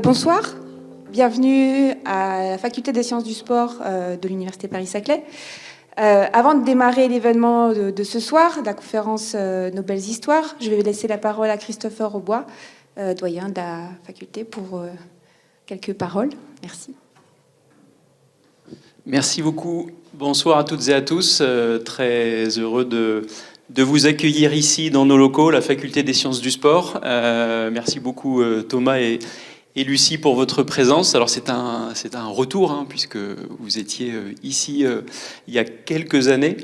Bonsoir, bienvenue à la Faculté des sciences du sport de l'Université Paris-Saclay. Avant de démarrer l'événement de ce soir, la conférence Nos belles histoires, je vais laisser la parole à Christopher Aubois, doyen de la faculté, pour quelques paroles. Merci. Merci beaucoup. Bonsoir à toutes et à tous. Très heureux de vous accueillir ici dans nos locaux, la Faculté des sciences du sport. Merci beaucoup Thomas et Lucie pour votre présence. Alors c'est un retour puisque vous étiez ici il y a quelques années.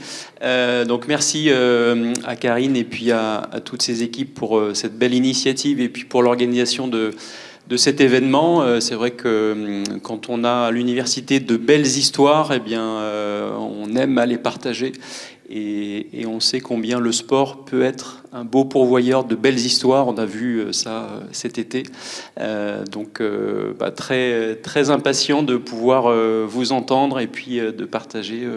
Donc merci à Karine et puis à toutes ces équipes pour cette belle initiative et puis pour l'organisation de cet événement. C'est vrai que quand on a à l'université de belles histoires, eh bien, on aime à les partager. Et on sait combien le sport peut être un beau pourvoyeur de belles histoires. On a vu ça cet été. Donc, très, très impatient de pouvoir vous entendre et puis de partager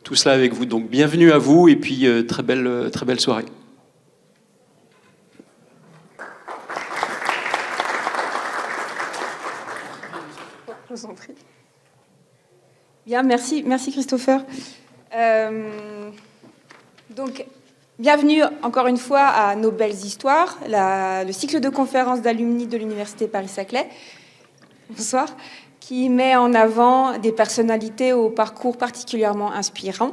tout cela avec vous. Donc, bienvenue à vous et puis très belle soirée. Je vous en prie. Bien, merci Christopher. Donc, bienvenue encore une fois à Nos belles histoires, le cycle de conférences d'alumni de l'Université Paris-Saclay. Bonsoir. Qui met en avant des personnalités au parcours particulièrement inspirant.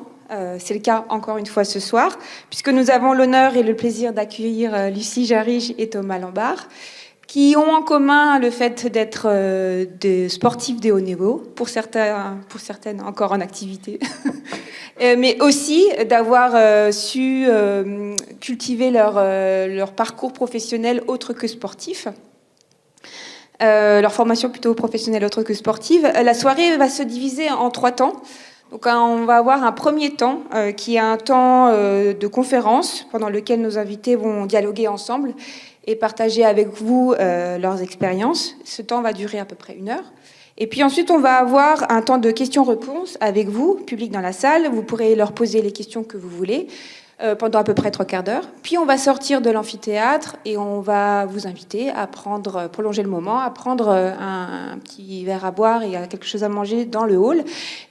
C'est le cas encore une fois ce soir, puisque nous avons l'honneur et le plaisir d'accueillir Lucie Jarige et Thomas Lambard, qui ont en commun le fait d'être des sportifs de haut niveau, pour certaines encore en activité, mais aussi d'avoir su cultiver leur parcours professionnel autre que sportif, leur formation plutôt professionnelle autre que sportive. La soirée va se diviser en 3 temps. Donc on va avoir un premier temps qui est un temps de conférence pendant lequel nos invités vont dialoguer ensemble et partager avec vous leurs expériences. Ce temps va durer à peu près 1 heure. Et puis ensuite, on va avoir un temps de questions-réponses avec vous, public dans la salle. Vous pourrez leur poser les questions que vous voulez pendant à peu près 3/4 d'heure. Puis on va sortir de l'amphithéâtre et on va vous inviter à prolonger le moment, à prendre un petit verre à boire et quelque chose à manger dans le hall.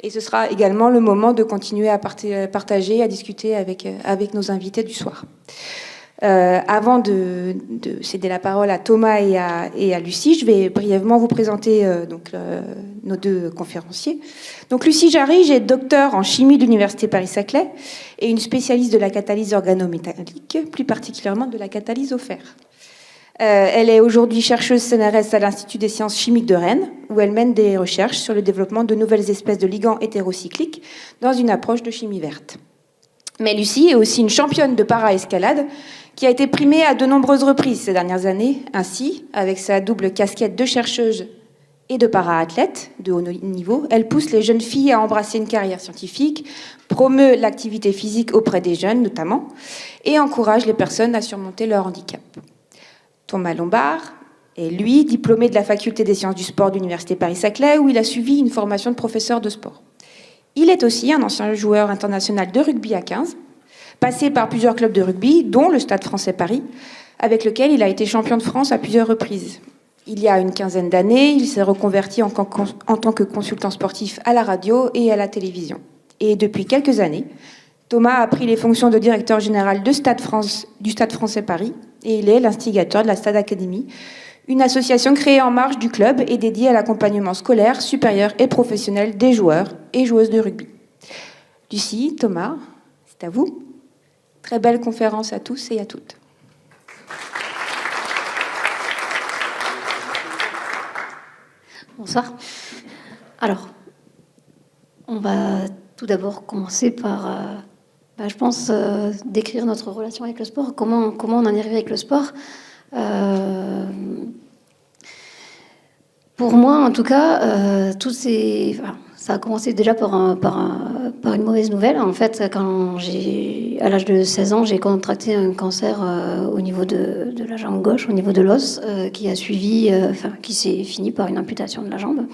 Et ce sera également le moment de continuer à partager, à discuter avec nos invités du soir. Avant de céder la parole à Thomas et à Lucie, je vais brièvement vous présenter nos 2 conférenciers. Donc Lucie Jarige est docteure en chimie de l'Université Paris-Saclay et une spécialiste de la catalyse organométallique, plus particulièrement de la catalyse au fer. Elle est aujourd'hui chercheuse CNRS à l'Institut des sciences chimiques de Rennes, où elle mène des recherches sur le développement de nouvelles espèces de ligands hétérocycliques dans une approche de chimie verte. Mais Lucie est aussi une championne de para-escalade qui a été primée à de nombreuses reprises ces dernières années. Ainsi, avec sa double casquette de chercheuse et de para-athlète de haut niveau, elle pousse les jeunes filles à embrasser une carrière scientifique, promeut l'activité physique auprès des jeunes notamment, et encourage les personnes à surmonter leur handicap. Thomas Lambard est, lui, diplômé de la Faculté des sciences du sport de l'Université Paris-Saclay, où il a suivi une formation de professeur de sport. Il est aussi un ancien joueur international de rugby à 15, passé par plusieurs clubs de rugby, dont le Stade français Paris, avec lequel il a été champion de France à plusieurs reprises. Il y a une 15aine d'années, il s'est reconverti en tant que consultant sportif à la radio et à la télévision. Et depuis quelques années, Thomas a pris les fonctions de directeur général du Stade français Paris, et il est l'instigateur de la Stade Academy, une association créée en marge du club et dédiée à l'accompagnement scolaire, supérieur et professionnel des joueurs et joueuses de rugby. Lucie, Thomas, c'est à vous. Très belle conférence à tous et à toutes. Bonsoir. Alors, on va tout d'abord commencer par, je pense, décrire notre relation avec le sport. Comment on en est arrivé avec le sport. Pour moi, en tout cas, ça a commencé déjà par une mauvaise nouvelle. En fait, à l'âge de 16 ans, j'ai contracté un cancer au niveau de la jambe gauche, au niveau de l'os, qui s'est fini par une amputation de la jambe.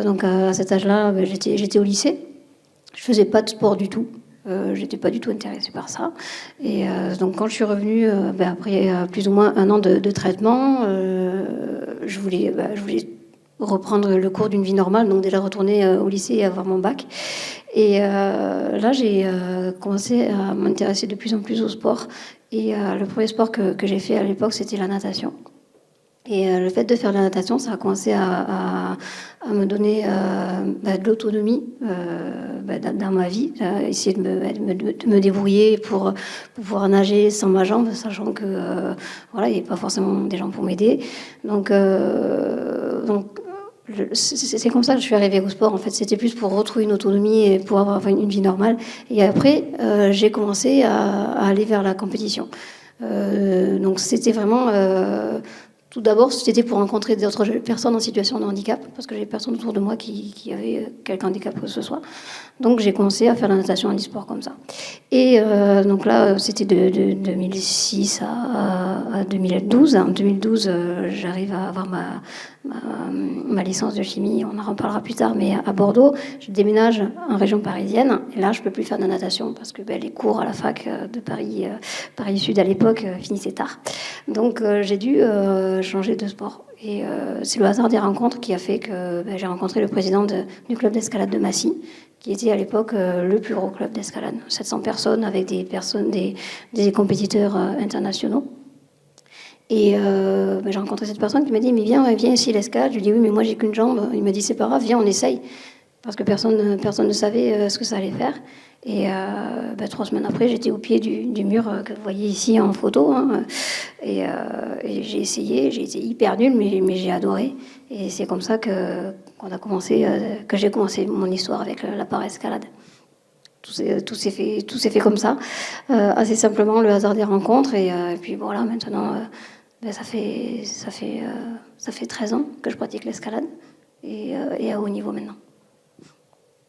Donc à cet âge-là, j'étais au lycée. Je faisais pas de sport du tout. J'étais pas du tout intéressée par ça. Et donc quand je suis revenue, après plus ou moins 1 an de traitement, je voulais reprendre le cours d'une vie normale, donc déjà retourner au lycée et avoir mon bac. Et là, j'ai commencé à m'intéresser de plus en plus au sport. Et le premier sport que j'ai fait à l'époque, c'était la natation. Et le fait de faire de la natation, ça a commencé à me donner de l'autonomie dans ma vie, essayer de me débrouiller pour pouvoir nager sans ma jambe, sachant que il n'y avait pas forcément des gens pour m'aider. Donc c'est comme ça que je suis arrivée au sport. En fait, c'était plus pour retrouver une autonomie et pour avoir une vie normale. Et après, j'ai commencé à aller vers la compétition. Donc c'était vraiment... Tout d'abord, c'était pour rencontrer d'autres personnes en situation de handicap, parce que j'avais personne autour de moi qui avait quelque handicap que ce soit. Donc j'ai commencé à faire la natation en e-sport comme ça. Et donc là, c'était de 2006 à 2012. En 2012, j'arrive à avoir ma licence de chimie, on en reparlera plus tard, mais à Bordeaux. Je déménage en région parisienne, et là, je ne peux plus faire de la natation, parce que les cours à la fac de Paris Sud à l'époque finissaient tard. Donc j'ai dû changer de sport. Et c'est le hasard des rencontres qui a fait que j'ai rencontré le président du club d'escalade de Massy, qui était à l'époque le plus gros club d'escalade. 700 personnes avec des compétiteurs internationaux. Et j'ai rencontré cette personne qui m'a dit « Mais viens ici l'escalade ». Je lui ai dit « Oui, mais moi j'ai qu'une jambe ». Il m'a dit « C'est pas grave, viens, on essaye ». Parce que personne ne savait ce que ça allait faire. Et 3 semaines après, j'étais au pied du mur que vous voyez ici en photo. Hein, et j'ai essayé, j'ai été hyper nulle, mais j'ai adoré. Et c'est comme ça que j'ai commencé mon histoire avec la para-escalade. Tout s'est fait comme ça, assez simplement, le hasard des rencontres. Et puis voilà, maintenant, ça fait 13 ans que je pratique l'escalade et à haut niveau maintenant.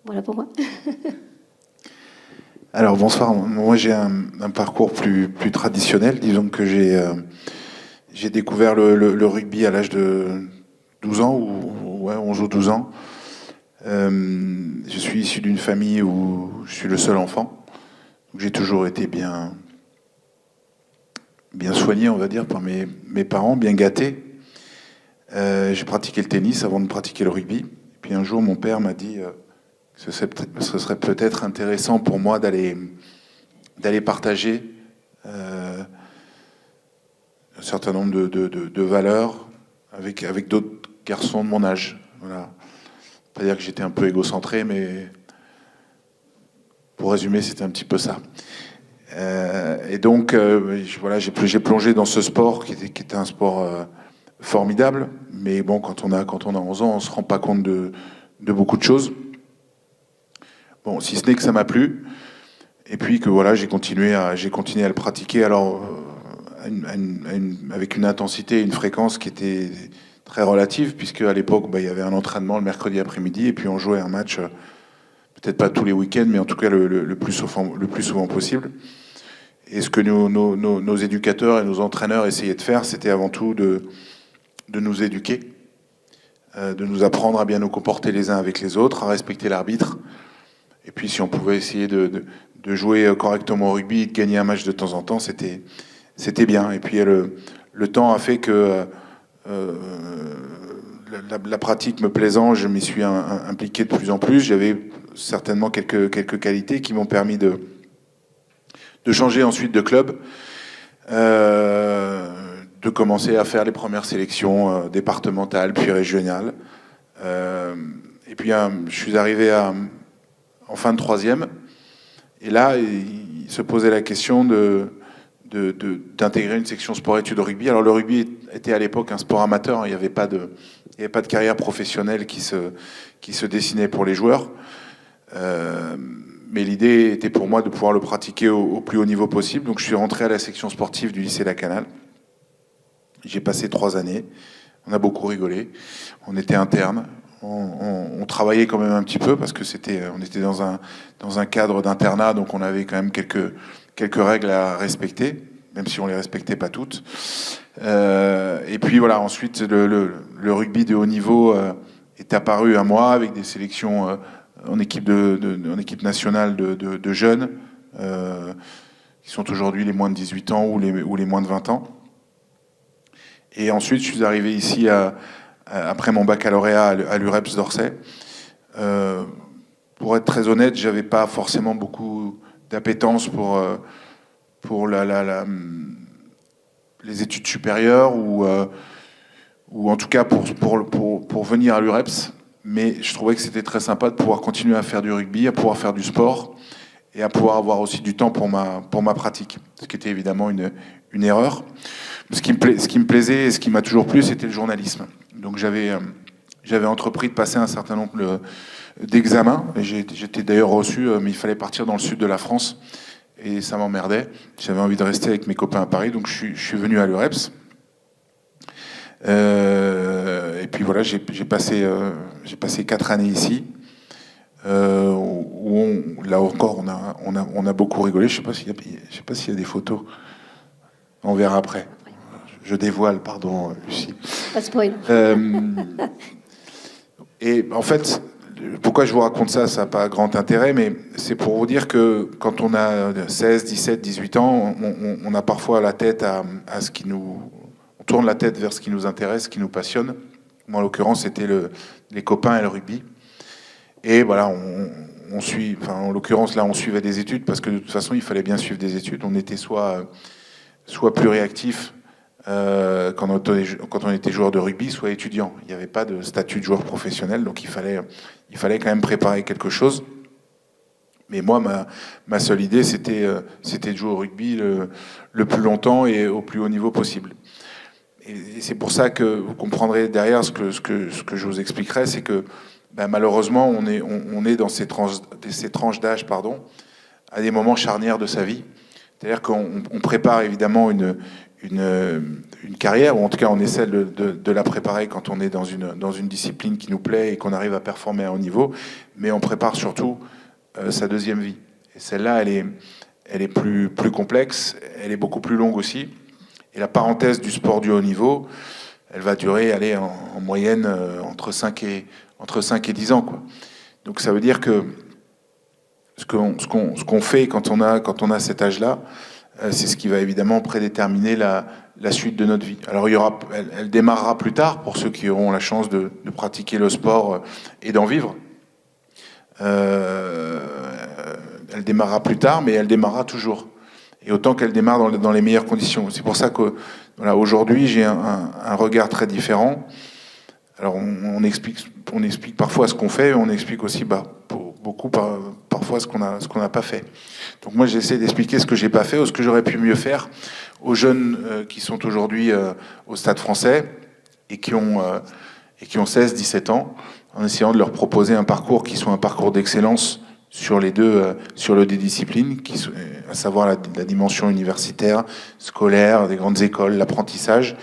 Voilà pour moi. Alors bonsoir, moi j'ai un parcours plus traditionnel. Disons que j'ai découvert le rugby à l'âge de 12 ans, ou 11 ou 12 ans. Je suis issu d'une famille où je suis le seul enfant. Donc j'ai toujours été bien soigné, on va dire, par mes parents, bien gâté. J'ai pratiqué le tennis avant de pratiquer le rugby. Et puis un jour, mon père m'a dit... ce serait peut-être intéressant pour moi d'aller partager un certain nombre de valeurs avec d'autres garçons de mon âge. Voilà. Pas dire que j'étais un peu égocentré, mais pour résumer, c'était un petit peu ça. Et donc, voilà, j'ai plongé dans ce sport qui était un sport formidable, mais bon, quand on a 11 ans, on se rend pas compte de beaucoup de choses. Bon, si ce n'est que ça m'a plu, et puis que voilà, j'ai continué à le pratiquer, alors avec une intensité et une fréquence qui était très relative, puisque à l'époque, il y avait un entraînement le mercredi après-midi, et puis on jouait un match, peut-être pas tous les week-ends, mais en tout cas le plus souvent possible. Et ce que nos éducateurs et nos entraîneurs essayaient de faire, c'était avant tout de nous éduquer, de nous apprendre à bien nous comporter les uns avec les autres, à respecter l'arbitre. Et puis si on pouvait essayer de jouer correctement au rugby et de gagner un match de temps en temps, c'était bien. Et puis le temps a fait que la pratique me plaisant, je m'y suis impliqué de plus en plus. J'avais certainement quelques qualités qui m'ont permis de changer ensuite de club, de commencer à faire les premières sélections départementales puis régionales. Et puis je suis arrivé en fin de 3e, et là, il se posait la question d'intégrer une section sport-études au rugby. Alors le rugby était à l'époque un sport amateur, il n'y avait pas de carrière professionnelle qui se dessinait pour les joueurs. Mais l'idée était pour moi de pouvoir le pratiquer au plus haut niveau possible. Donc je suis rentré à la section sportive du lycée La Canale. J'ai passé 3 années. On a beaucoup rigolé. On était internes. On travaillait quand même un petit peu parce que on était dans un cadre d'internat, donc on avait quand même quelques règles à respecter, même si on les respectait pas toutes. Et puis voilà, ensuite le rugby de haut niveau est apparu à moi avec des sélections en équipe nationale de jeunes qui sont aujourd'hui les moins de 18 ans ou les moins de 20 ans. Et ensuite, je suis arrivé ici après mon baccalauréat à l'UREPS d'Orsay. Pour être très honnête, j'avais pas forcément beaucoup d'appétence pour les études supérieures ou en tout cas pour venir à l'UREPS. Mais je trouvais que c'était très sympa de pouvoir continuer à faire du rugby, à pouvoir faire du sport et à pouvoir avoir aussi du temps pour ma pratique. Ce qui était évidemment une erreur. Ce qui me plaisait et ce qui m'a toujours plu, c'était le journalisme. Donc j'avais entrepris de passer un certain nombre d'examens. J'étais d'ailleurs reçu, mais il fallait partir dans le sud de la France. Et ça m'emmerdait. J'avais envie de rester avec mes copains à Paris, donc je suis venu à l'UREPS. Et puis voilà, j'ai passé 4 années ici, où là encore on a beaucoup rigolé. Je sais pas s'il y a des photos. On verra après. Je dévoile, pardon, Lucie. Pas de spoil. Et en fait, pourquoi je vous raconte ça, ça n'a pas grand intérêt, mais c'est pour vous dire que quand on a 16, 17, 18 ans, on a parfois la tête à ce qui nous... On tourne la tête vers ce qui nous intéresse, ce qui nous passionne. Moi, en l'occurrence, c'était les copains et le rugby. Et voilà, en l'occurrence, là, on suivait des études, parce que de toute façon, il fallait bien suivre des études. On était soit plus réactif quand on était joueur de rugby, soit étudiant. Il n'y avait pas de statut de joueur professionnel, donc il fallait quand même préparer quelque chose. Mais moi, ma seule idée, c'était de jouer au rugby le plus longtemps et au plus haut niveau possible. Et c'est pour ça que vous comprendrez derrière ce que je vous expliquerai, c'est que malheureusement, on est dans ces tranches d'âge, à des moments charnières de sa vie. C'est-à-dire qu'on prépare évidemment une carrière, ou en tout cas on essaie de la préparer quand on est dans une discipline qui nous plaît et qu'on arrive à performer à haut niveau, mais on prépare surtout sa deuxième vie. Et celle-là, elle est plus complexe, elle est beaucoup plus longue aussi. Et la parenthèse du sport du haut niveau, elle va durer en moyenne entre 5 et 10 ans, quoi. Donc ça veut dire que ce qu'on fait quand on a cet âge-là, c'est ce qui va évidemment prédéterminer la suite de notre vie. Alors elle démarrera plus tard pour ceux qui auront la chance de pratiquer le sport et d'en vivre. Elle démarrera plus tard, mais elle démarrera toujours. Et autant qu'elle démarre dans les meilleures conditions. C'est pour ça que aujourd'hui j'ai un regard très différent. Alors on explique parfois ce qu'on fait, on explique aussi parfois ce qu'on n'a pas fait. Donc moi j'essaie d'expliquer ce que j'ai pas fait ou ce que j'aurais pu mieux faire aux jeunes qui sont aujourd'hui au Stade Français et qui ont 16-17 ans, en essayant de leur proposer un parcours qui soit un parcours d'excellence sur les deux disciplines, à savoir la dimension universitaire, scolaire, des grandes écoles, l'apprentissage,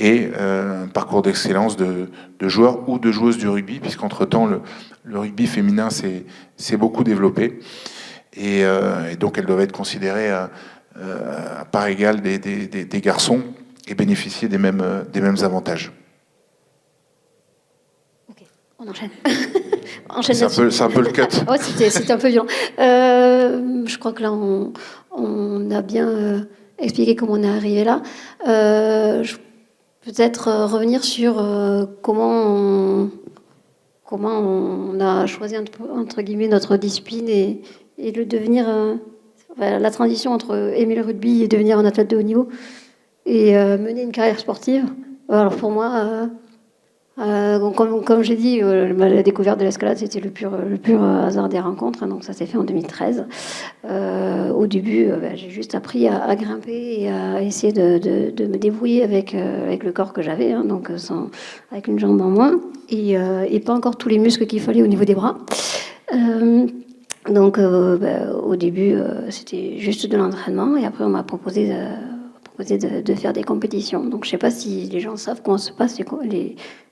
et un parcours d'excellence de joueurs ou de joueuses du rugby, puisqu'entre-temps, le rugby féminin s'est beaucoup développé. Et donc, elles doivent être considérées à part égale des garçons et bénéficier des mêmes avantages. Ok, on enchaîne. C'est un peu le cut. Ouais, c'était un peu violent. Je crois que là, on a bien expliqué comment on est arrivé là. Peut-être revenir sur comment on a choisi entre guillemets notre discipline et le devenir, la transition entre aimer le rugby et devenir un athlète de haut niveau et mener une carrière sportive. Alors pour moi, comme j'ai dit, la découverte de l'escalade, c'était le pur hasard des rencontres. Donc ça s'est fait en 2013. Au début, j'ai juste appris à grimper et à essayer de me débrouiller avec le corps que j'avais, donc avec une jambe en moins et pas encore tous les muscles qu'il fallait au niveau des bras. Donc au début, c'était juste de l'entraînement et après on m'a proposé de faire des compétitions. Donc je ne sais pas si les gens savent comment se passent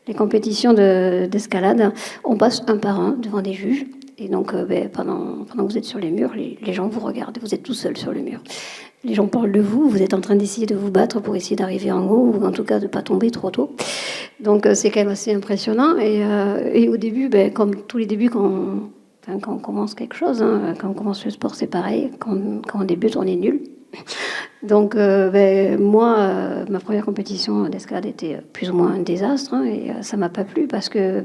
les compétitions d'escalade. On passe un par un devant des juges. Et donc, pendant que vous êtes sur les murs, les gens vous regardent. Vous êtes tout seul sur le mur. Les gens parlent de vous. Vous êtes en train d'essayer de vous battre pour essayer d'arriver en haut ou en tout cas de ne pas tomber trop tôt. Donc, c'est quand même assez impressionnant. Et au début, comme tous les débuts, quand on commence quelque chose, quand on commence le sport, c'est pareil. Quand on débute, on est nul. Donc, moi, ma première compétition d'escalade était plus ou moins un désastre, hein, et ça m'a pas plu parce que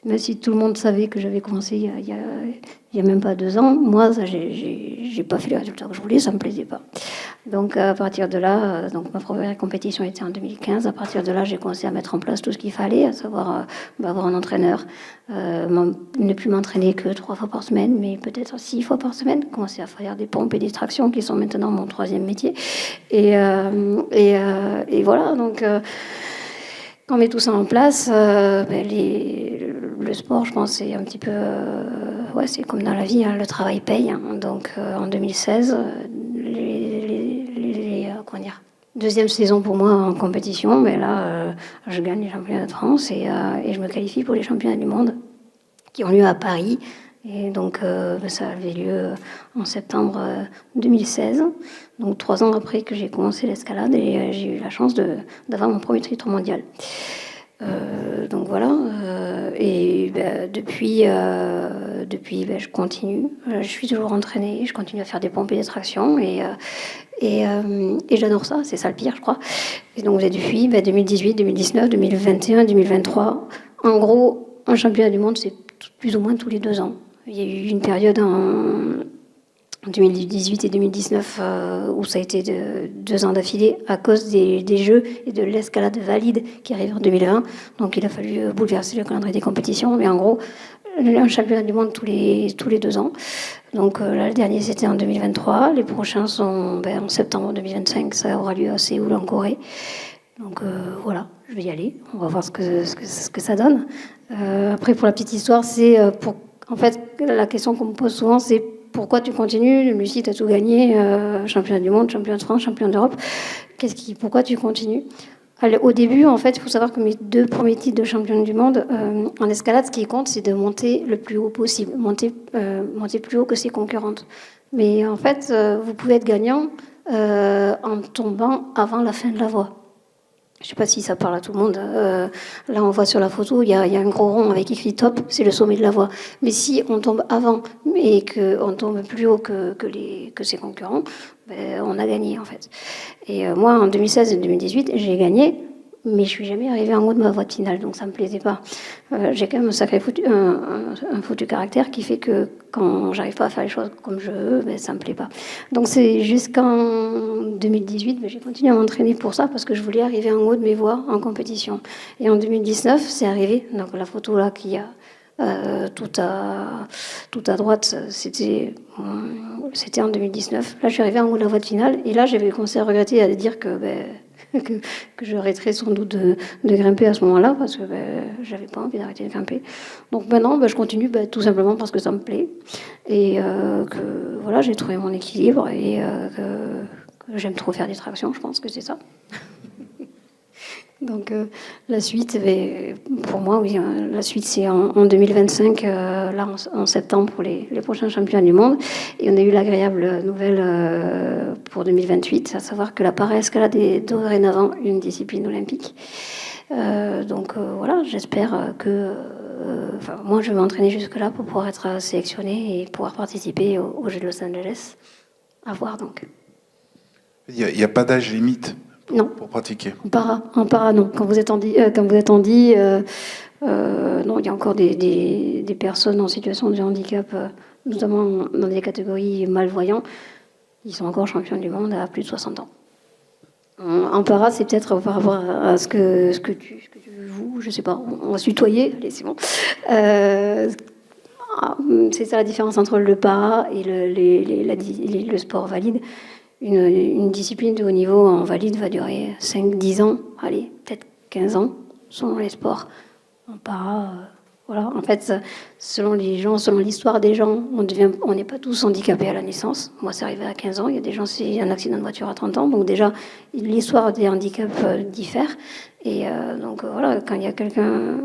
même si tout le monde savait que j'avais commencé il y a même pas 2 ans, moi, ça, j'ai pas fait les résultats que je voulais, ça me plaisait pas. Donc, à partir de là, donc ma première compétition était en 2015. À partir de là, j'ai commencé à mettre en place tout ce qu'il fallait, à savoir avoir un entraîneur, ne plus m'entraîner que 3 fois par semaine, mais peut-être 6 fois par semaine, commencer à faire des pompes et des tractions qui sont maintenant mon 3e métier. Et voilà, donc quand on met tout ça en place, le sport, je pense, c'est un petit peu... ouais, c'est comme dans la vie, hein, le travail paye. Hein. Donc en 2016, comment dire, 2e saison pour moi en compétition, mais là, je gagne les championnats de France et je me qualifie pour les championnats du monde qui ont lieu à Paris. Et donc, ça avait lieu en septembre 2016, donc 3 ans après que j'ai commencé l'escalade, et j'ai eu la chance d'avoir mon premier titre mondial. Donc voilà, et depuis, je continue. Je suis toujours entraînée, je continue à faire des pompes et des tractions, et j'adore ça, c'est ça le pire, je crois. Et donc depuis 2018, 2019, 2021, 2023, en gros, un championnat du monde, c'est plus ou moins tous les 2 ans. Il y a eu une période en 2018 et 2019 où ça a été 2 ans d'affilée à cause des Jeux et de l'escalade valide qui arrive en 2020. Donc il a fallu bouleverser le calendrier des compétitions. Mais en gros, un championnat du monde tous les 2 ans. Donc là, le dernier, c'était en 2023. Les prochains sont en septembre 2025. Ça aura lieu à Séoul, en Corée. Donc voilà, je vais y aller. On va voir ce que ça donne. Après, pour la petite histoire, c'est en fait, la question qu'on me pose souvent, c'est pourquoi tu continues? Lucie, tu as tout gagné, champion du monde, champion de France, champion d'Europe. Pourquoi tu continues? Au début, en fait, il faut savoir que mes 2 premiers titres de championne du monde en escalade, ce qui compte, c'est de monter le plus haut possible, monter plus haut que ses concurrentes. Mais en fait, vous pouvez être gagnant en tombant avant la fin de la voie. Je ne sais pas si ça parle à tout le monde. Là, on voit sur la photo, il y a un gros rond avec écrit top, c'est le sommet de la voie. Mais si on tombe avant et qu'on tombe plus haut que ses concurrents, on a gagné en fait. Et moi, en 2016 et 2018, j'ai gagné, mais je suis jamais arrivée en haut de ma voie de finale, donc ça me plaisait pas. J'ai quand même un foutu caractère qui fait que quand j'arrive pas à faire les choses comme je veux, ça me plaît pas. Donc c'est jusqu'en 2018, j'ai continué à m'entraîner pour ça parce que je voulais arriver en haut de mes voies en compétition. Et en 2019, c'est arrivé. Donc la photo là qu'il y a tout à droite, c'était en 2019. Là, je suis arrivée en haut de la voie de finale et là, j'avais commencé à regretter, à dire que j'arrêterais sans doute de grimper à ce moment-là parce que j'avais pas envie d'arrêter de grimper. Donc maintenant, je continue tout simplement parce que ça me plaît et que voilà, j'ai trouvé mon équilibre et que j'aime trop faire des tractions. Je pense que c'est ça. Donc la suite, pour moi, oui, la suite c'est en 2025, là en septembre pour les prochains championnats du monde. Et on a eu l'agréable nouvelle pour 2028, à savoir que la para-escalade est dorénavant une discipline olympique. Donc voilà, j'espère que... moi, je vais m'entraîner jusque-là pour pouvoir être sélectionnée et pouvoir participer aux Jeux de Los Angeles. À voir donc. Il n'y a pas d'âge limite? Non. Pour pratiquer. En para, non. Quand vous êtes en dit, non, il y a encore des personnes en situation de handicap, notamment dans des catégories malvoyants. Ils sont encore champions du monde à plus de 60 ans. En para, c'est peut-être par rapport à ce que je sais pas, on va se tutoyer, allez, c'est bon. C'est ça la différence entre le para et le sport valide. Une discipline de haut niveau en valide va durer 5-10 ans, allez, peut-être 15 ans, selon les sports. En para, voilà. En fait, selon les gens, selon l'histoire des gens, on n'est pas tous handicapés à la naissance. Moi, c'est arrivé à 15 ans. Il y a des gens, c'est un accident de voiture à 30 ans. Donc déjà, l'histoire des handicaps diffère. Et donc voilà, quand il y a quelqu'un...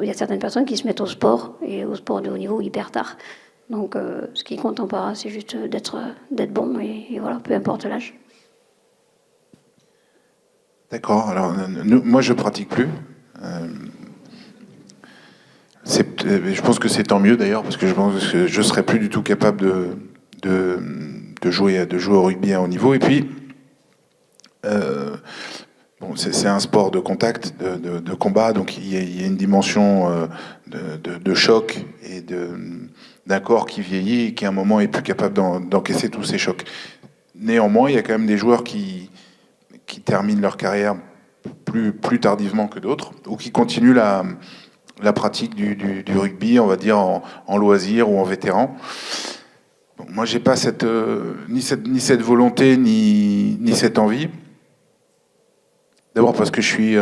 il y a certaines personnes qui se mettent au sport, et au sport de haut niveau hyper tard. Donc, ce qui compte en para, c'est juste d'être bon, et voilà, peu importe l'âge. D'accord. Alors, moi, je pratique plus. Je pense que c'est tant mieux, d'ailleurs, parce que je pense que je serais plus du tout capable jouer au rugby à haut niveau. Et puis, c'est un sport de contact, de combat, donc il y a une dimension de choc et d'un corps qui vieillit et qui à un moment est plus capable d'encaisser tous ces chocs. Néanmoins, il y a quand même des joueurs qui terminent leur carrière plus tardivement que d'autres, ou qui continuent la pratique du rugby, on va dire, en loisir ou en vétéran. Bon, moi, j'ai pas ni cette volonté, ni cette envie. D'abord parce que je suis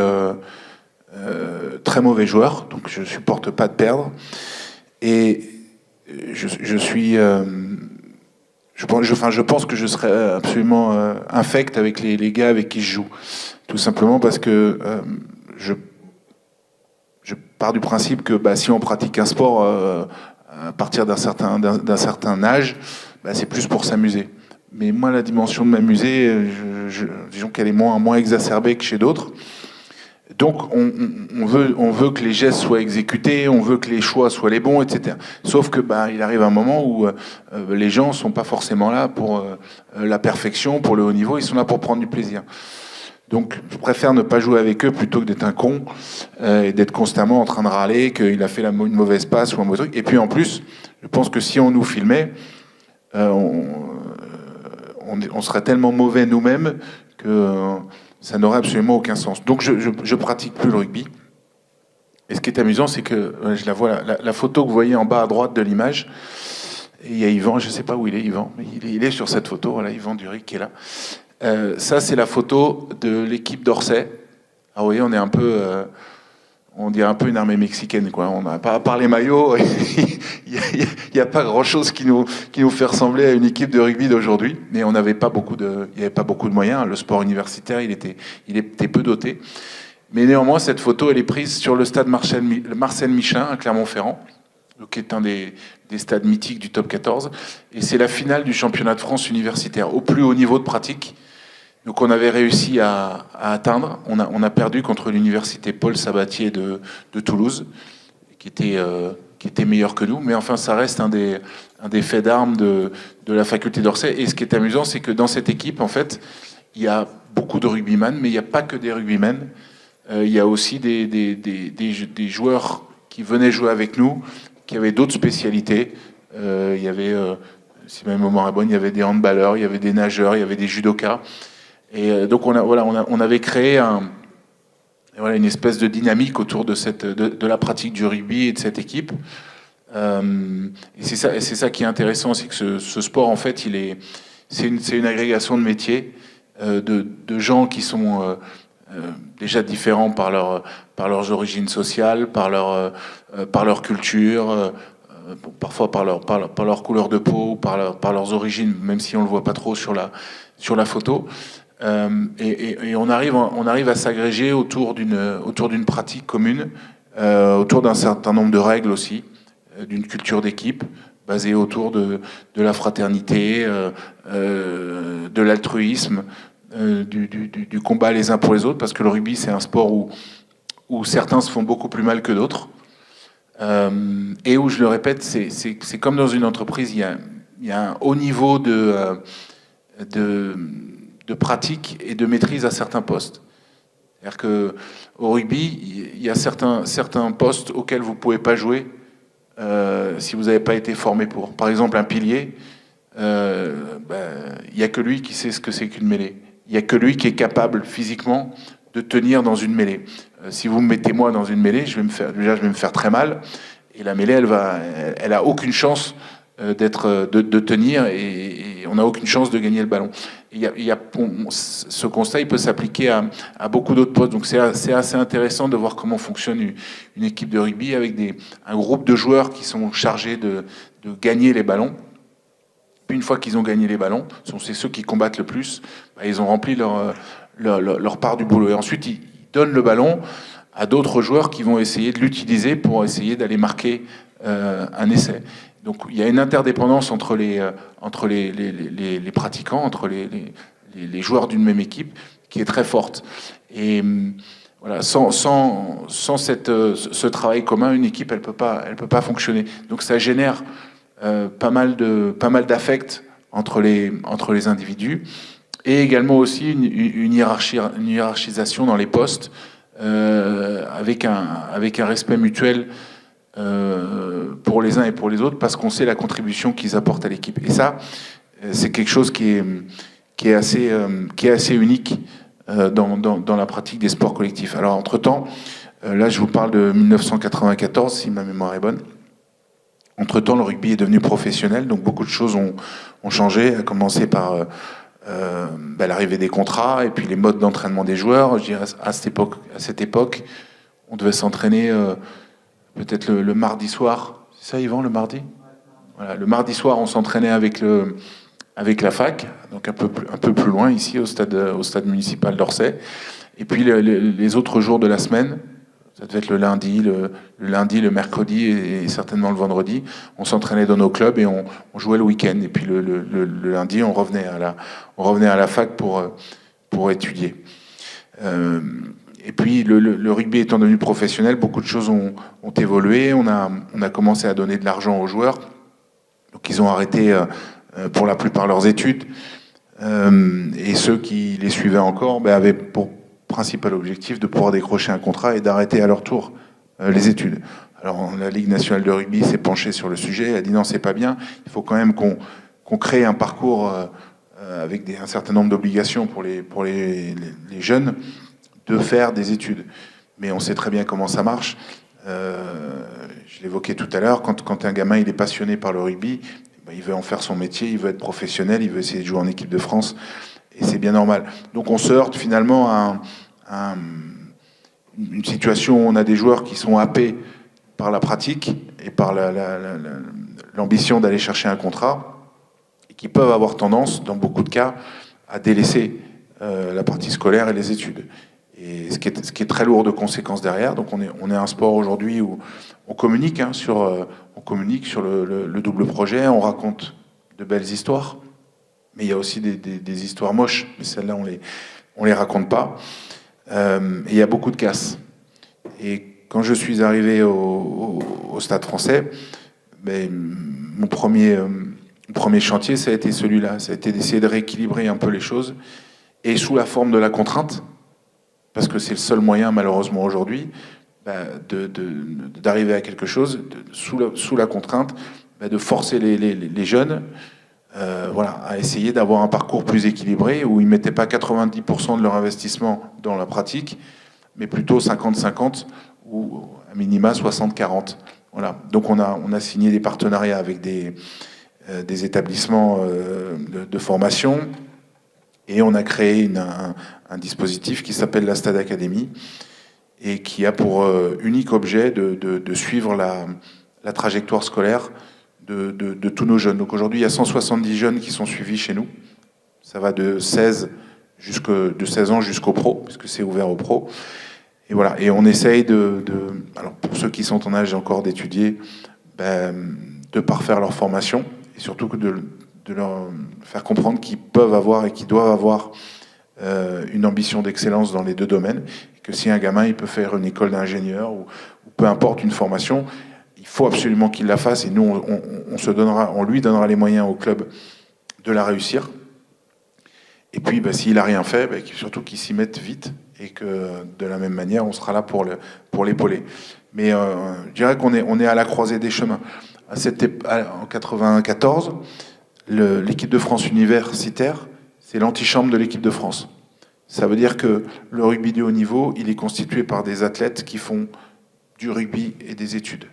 très mauvais joueur, donc je supporte pas de perdre. Et je suis... je pense que je serais absolument infect avec les gars avec qui je joue. Tout simplement parce que je pars du principe que si on pratique un sport à partir d'un certain âge, c'est plus pour s'amuser. Mais moi, la dimension de m'amuser, disons qu'elle est moins exacerbée que chez d'autres. Donc, on veut que les gestes soient exécutés, on veut que les choix soient les bons, etc. Sauf que il arrive un moment où les gens sont pas forcément là pour la perfection, pour le haut niveau, ils sont là pour prendre du plaisir. Donc, je préfère ne pas jouer avec eux plutôt que d'être un con et d'être constamment en train de râler qu'il a fait une mauvaise passe ou un mauvais truc. Et puis, en plus, je pense que si on nous filmait, on serait tellement mauvais nous-mêmes que ça n'aurait absolument aucun sens. Donc je pratique plus le rugby. Et ce qui est amusant, c'est que je la vois, la photo que vous voyez en bas à droite de l'image, et il y a Yvan, je ne sais pas où il est, Yvan, mais il est sur cette photo, voilà, Yvan Duric qui est là. Ça, c'est la photo de l'équipe d'Orsay. Alors, vous voyez, on est un peu... on dirait un peu une armée mexicaine, quoi. On n'a pas, à part les maillots, il n'y a pas grand-chose qui nous fait ressembler à une équipe de rugby d'aujourd'hui. Mais il n'y avait pas beaucoup de moyens. Le sport universitaire, il était peu doté. Mais néanmoins, cette photo, elle est prise sur le stade Marcel Michelin à Clermont-Ferrand, qui est un des stades mythiques du top 14. Et c'est la finale du championnat de France universitaire, au plus haut niveau de pratique. Donc on avait réussi à atteindre. On a perdu contre l'université Paul Sabatier de Toulouse, qui était meilleur que nous. Mais enfin, ça reste un des faits d'armes de la faculté d'Orsay. Et ce qui est amusant, c'est que dans cette équipe, en fait, il y a beaucoup de rugbyman, mais il n'y a pas que des rugbymen. Il y a aussi des joueurs qui venaient jouer avec nous, qui avaient d'autres spécialités. Il y avait, si ma mémoire est bonne, il y avait des handballeurs, il y avait des nageurs, il y avait des judokas. Et donc on avait créé une espèce de dynamique autour de la pratique du rugby et de cette équipe. Et c'est ça qui est intéressant, c'est que ce sport, en fait, c'est une agrégation de métiers, de gens qui sont déjà différents par leurs origines sociales, par leur culture, parfois par leur couleur de peau, par leurs origines, même si on le voit pas trop sur la photo. Et on arrive à s'agréger autour d'une pratique commune, autour d'un certain nombre de règles aussi, d'une culture d'équipe basée autour de la fraternité, de l'altruisme, du combat les uns pour les autres, parce que le rugby c'est un sport où certains se font beaucoup plus mal que d'autres, et où, je le répète, c'est comme dans une entreprise, il y a un haut niveau de pratique et de maîtrise à certains postes. C'est-à-dire qu'au rugby, il y a certains postes auxquels vous ne pouvez pas jouer si vous n'avez pas été formé pour. Par exemple, un pilier, il n'y a que lui qui sait ce que c'est qu'une mêlée. Il n'y a que lui qui est capable physiquement de tenir dans une mêlée. Si vous me mettez moi dans une mêlée, je vais me faire très mal. Et la mêlée, elle a aucune chance de tenir, et on n'a aucune chance de gagner le ballon. Ce constat, il peut s'appliquer à beaucoup d'autres postes. Donc c'est assez intéressant de voir comment fonctionne une équipe de rugby avec un groupe de joueurs qui sont chargés de gagner les ballons. Puis une fois qu'ils ont gagné les ballons, c'est ceux qui combattent le plus, ils ont rempli leur part du boulot. Et ensuite, ils donnent le ballon à d'autres joueurs qui vont essayer de l'utiliser pour essayer d'aller marquer un essai. Donc il y a une interdépendance entre les pratiquants, entre les joueurs d'une même équipe, qui est très forte. Et voilà, sans ce travail commun, une équipe, elle peut pas fonctionner. Donc ça génère pas mal d'affect entre les individus, et également aussi une hiérarchisation dans les postes, avec un respect mutuel pour les uns et pour les autres, parce qu'on sait la contribution qu'ils apportent à l'équipe. Et ça, c'est quelque chose qui est assez unique dans la pratique des sports collectifs. Alors, entre-temps, là, je vous parle de 1994, si ma mémoire est bonne. Entre-temps, le rugby est devenu professionnel, donc beaucoup de choses ont changé, à commencer par l'arrivée des contrats et puis les modes d'entraînement des joueurs. Je dirais, à cette époque, on devait s'entraîner peut-être le mardi soir. C'est ça, Yvan, le mardi ? Voilà, le mardi soir, on s'entraînait avec la fac, donc un peu plus loin, ici, au stade municipal d'Orsay. Et puis les autres jours de la semaine, ça devait être le lundi, le mercredi et certainement le vendredi, on s'entraînait dans nos clubs et on jouait le week-end. Et puis le lundi, on revenait à la fac pour étudier. Et puis le rugby étant devenu professionnel, beaucoup de choses ont évolué. On a commencé à donner de l'argent aux joueurs. Donc ils ont arrêté pour la plupart leurs études. Et ceux qui les suivaient encore avaient pour principal objectif de pouvoir décrocher un contrat et d'arrêter à leur tour les études. Alors la Ligue nationale de rugby s'est penchée sur le sujet, elle a dit non, c'est pas bien, il faut quand même qu'on crée un parcours avec un certain nombre d'obligations pour les jeunes de faire des études. Mais on sait très bien comment ça marche. Je l'évoquais tout à l'heure, quand un gamin il est passionné par le rugby, il veut en faire son métier, il veut être professionnel, il veut essayer de jouer en équipe de France, et c'est bien normal. Donc on se heurte finalement à une situation où on a des joueurs qui sont happés par la pratique et par l'ambition d'aller chercher un contrat, et qui peuvent avoir tendance, dans beaucoup de cas, à délaisser la partie scolaire et les études. Et ce qui est très lourd de conséquences derrière. Donc on est un sport aujourd'hui où on communique sur le double projet, on raconte de belles histoires, mais il y a aussi des histoires moches, mais celles-là on les raconte pas. Et il y a beaucoup de casse. Et quand je suis arrivé au Stade Français, mon premier chantier, ça a été celui-là, ça a été d'essayer de rééquilibrer un peu les choses, et sous la forme de la contrainte, parce que c'est le seul moyen, malheureusement aujourd'hui, d'arriver à quelque chose, sous la contrainte, de forcer les jeunes à essayer d'avoir un parcours plus équilibré, où ils ne mettaient pas 90% de leur investissement dans la pratique, mais plutôt 50-50, ou à minima 60-40. Voilà. Donc on a signé des partenariats avec des établissements de formation, et on a créé un dispositif qui s'appelle la Stade Academy, et qui a pour unique objet de suivre la trajectoire scolaire de tous nos jeunes. Donc aujourd'hui, il y a 170 jeunes qui sont suivis chez nous. Ça va de 16 ans jusqu'au pro, puisque c'est ouvert aux pros. Et voilà. Et on essaye alors pour ceux qui sont en âge encore d'étudier, de parfaire leur formation, et surtout de leur faire comprendre qu'ils peuvent avoir et qu'ils doivent avoir une ambition d'excellence dans les deux domaines, et que si un gamin il peut faire une école d'ingénieur ou peu importe une formation, il faut absolument qu'il la fasse, et nous on lui donnera les moyens au club de la réussir. Et puis s'il a rien fait, surtout qu'il s'y mette vite, et que de la même manière on sera là pour l'épauler. Mais je dirais qu'on est à la croisée des chemins. En 94, l'équipe de France universitaire, c'est l'antichambre de l'équipe de France. Ça veut dire que le rugby de haut niveau, il est constitué par des athlètes qui font du rugby et des études.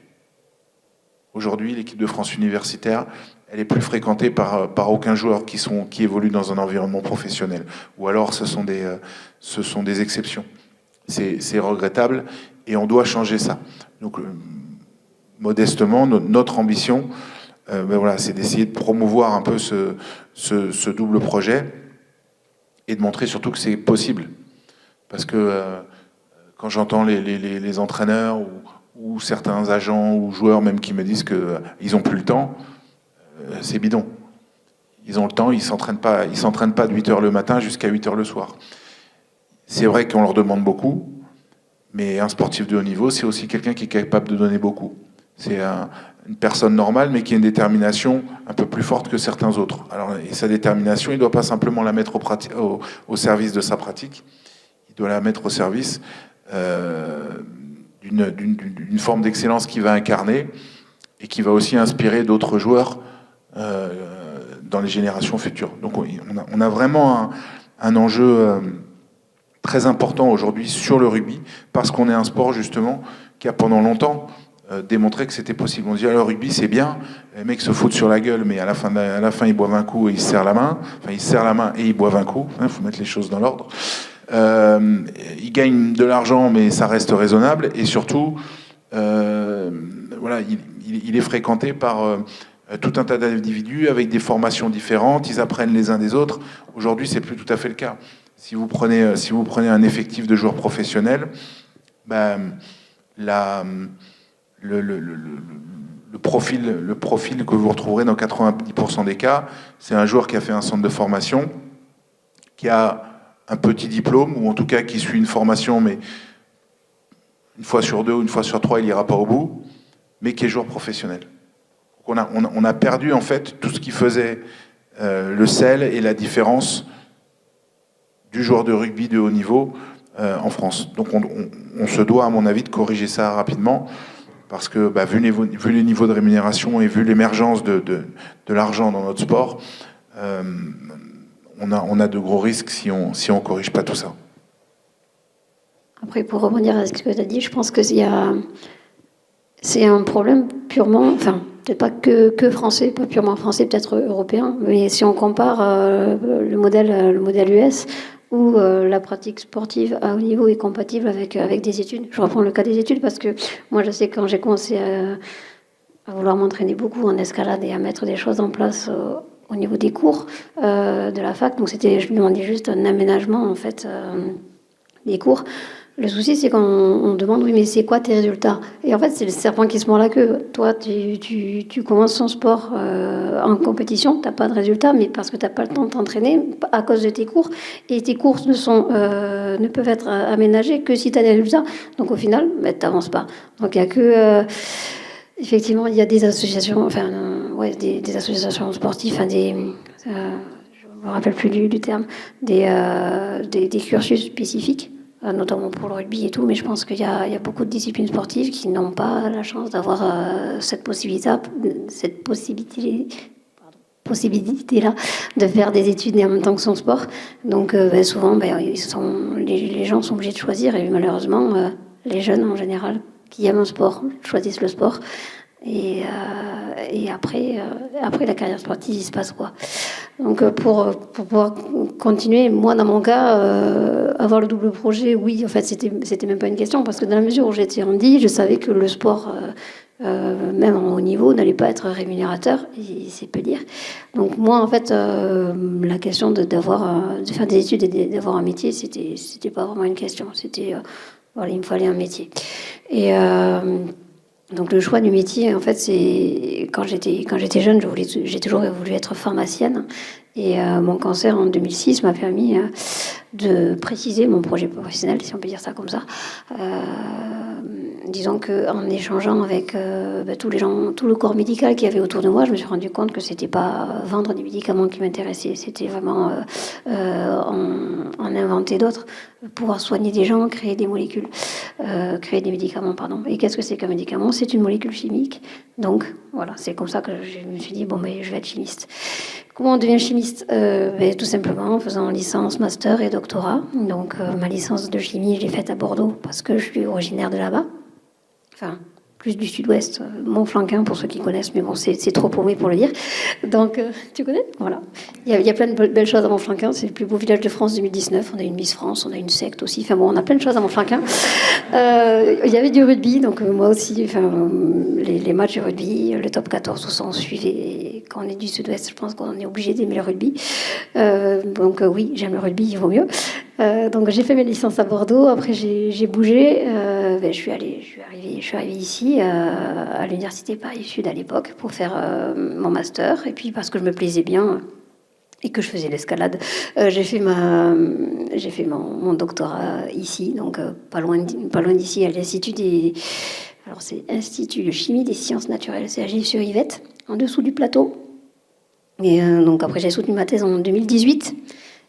Aujourd'hui, l'équipe de France universitaire, elle est plus fréquentée par aucun joueur qui évolue dans un environnement professionnel. Ou alors, ce sont des exceptions. C'est regrettable, et on doit changer ça. Donc, modestement, notre ambition, c'est d'essayer de promouvoir un peu ce double projet, et de montrer surtout que c'est possible. Parce que quand j'entends les entraîneurs ou certains agents ou joueurs même qui me disent qu'ils n'ont plus le temps, c'est bidon. Ils ont le temps, ils s'entraînent pas de 8h le matin jusqu'à 8h le soir. C'est vrai qu'on leur demande beaucoup, mais un sportif de haut niveau, c'est aussi quelqu'un qui est capable de donner beaucoup. C'est une personne normale, mais qui a une détermination un peu plus forte que certains autres. Alors, et sa détermination, il ne doit pas simplement la mettre au service de sa pratique, il doit la mettre au service d'une forme d'excellence qu'il va incarner et qui va aussi inspirer d'autres joueurs dans les générations futures. Donc on a vraiment un enjeu très important aujourd'hui sur le rugby, parce qu'on est un sport justement qui a pendant longtemps démontré que c'était possible. On dit le rugby c'est bien, les mecs se foutent sur la gueule, mais à la fin ils boivent un coup et ils se serrent la main. Enfin ils se serrent la main et ils boivent un coup. Il faut mettre les choses dans l'ordre. Ils gagnent de l'argent, mais ça reste raisonnable. Et surtout, voilà, il est fréquenté par tout un tas d'individus avec des formations différentes. Ils apprennent les uns des autres. Aujourd'hui, c'est plus tout à fait le cas. Si vous prenez un effectif de joueurs professionnels, ben, le profil que vous retrouverez dans 90% des cas, c'est un joueur qui a fait un centre de formation, qui a un petit diplôme, ou en tout cas qui suit une formation, mais une fois sur 2 ou une fois sur 3, il n'ira pas au bout, mais qui est joueur professionnel. On a perdu en fait tout ce qui faisait le sel et la différence du joueur de rugby de haut niveau en France. Donc on se doit, à mon avis, de corriger ça rapidement, parce que vu les niveaux de rémunération et vu l'émergence de l'argent dans notre sport, on a de gros risques si on corrige pas tout ça. Après, pour rebondir à ce que tu as dit, je pense que c'est un problème purement, enfin, peut-être pas que français, pas purement français, peut-être européen, mais si on compare le modèle US, où la pratique sportive à haut niveau est compatible avec des études. Je reprends le cas des études parce que moi, je sais que quand j'ai commencé à vouloir m'entraîner beaucoup en escalade et à mettre des choses en place au niveau des cours de la fac, donc je me demandais juste un aménagement en fait des cours. Le souci, c'est qu'on demande, oui, mais c'est quoi tes résultats? Et en fait, c'est le serpent qui se mord la queue. Toi, tu commences ton sport en compétition, t'as pas de résultats, mais parce que t'as pas le temps de t'entraîner à cause de tes cours. Et tes cours ne peuvent être aménagés que si t'as des résultats. Donc au final, t'avances pas. Donc il y a que... effectivement, il y a des associations, des associations sportives, je me rappelle plus du terme, des cursus spécifiques, notamment pour le rugby et tout, mais je pense qu'il y a beaucoup de disciplines sportives qui n'ont pas la chance d'avoir cette possibilité-là de faire des études et en même temps que son sport. Donc souvent, les gens sont obligés de choisir, et malheureusement, les jeunes en général qui aiment un sport choisissent le sport. Et après la carrière sportive, il se passe quoi? Donc pour pouvoir continuer, moi dans mon cas, avoir le double projet, oui, en fait c'était même pas une question, parce que dans la mesure où j'étais handi, je savais que le sport, même en haut niveau, n'allait pas être rémunérateur, et c'est peu dire. Donc moi en fait, la question de faire des études et d'avoir un métier, c'était pas vraiment une question. C'était voilà, il me fallait un métier. Et donc le choix du métier, en fait, c'est quand j'étais jeune, j'ai toujours voulu être pharmacienne, et mon cancer en 2006 m'a permis de préciser mon projet professionnel, si on peut dire ça comme ça. Disons qu'en échangeant avec tous les gens, tout le corps médical qu'il y avait autour de moi, je me suis rendu compte que c'était pas vendre des médicaments qui m'intéressait, c'était vraiment en inventer d'autres, pouvoir soigner des gens, créer des molécules, créer des médicaments, pardon. Et qu'est-ce que c'est qu'un médicament? C'est une molécule chimique. Donc voilà, c'est comme ça que je me suis dit, je vais être chimiste. Comment on devient chimiste? Tout simplement en faisant licence, master et doctorat. Donc ma licence de chimie, je l'ai faite à Bordeaux parce que je suis originaire de là-bas. Enfin, plus du sud-ouest, Montflanquin pour ceux qui connaissent, mais bon, c'est trop paumé pour le dire. Donc, tu connais? Voilà. Il y a plein de belles choses à Montflanquin. C'est le plus beau village de France 2019. On a une Miss France, on a une secte aussi. Enfin bon, on a plein de choses à Montflanquin. Il y avait du rugby, donc moi aussi, les matchs de rugby, le top 14, tout ça, on suivait. Et quand on est du sud-ouest, je pense qu'on est obligé d'aimer le rugby. Oui, j'aime le rugby, il vaut mieux. Donc j'ai fait mes licences à Bordeaux. Après j'ai bougé. Je suis arrivée ici à l'université Paris-Sud à l'époque pour faire mon master. Et puis parce que je me plaisais bien et que je faisais l'escalade, j'ai fait mon doctorat ici, donc pas loin d'ici, à l'Institut Alors, c'est Institut de chimie des sciences naturelles, c'est à Gilles-sur-Yvette, en dessous du plateau. Et donc, après, j'ai soutenu ma thèse en 2018.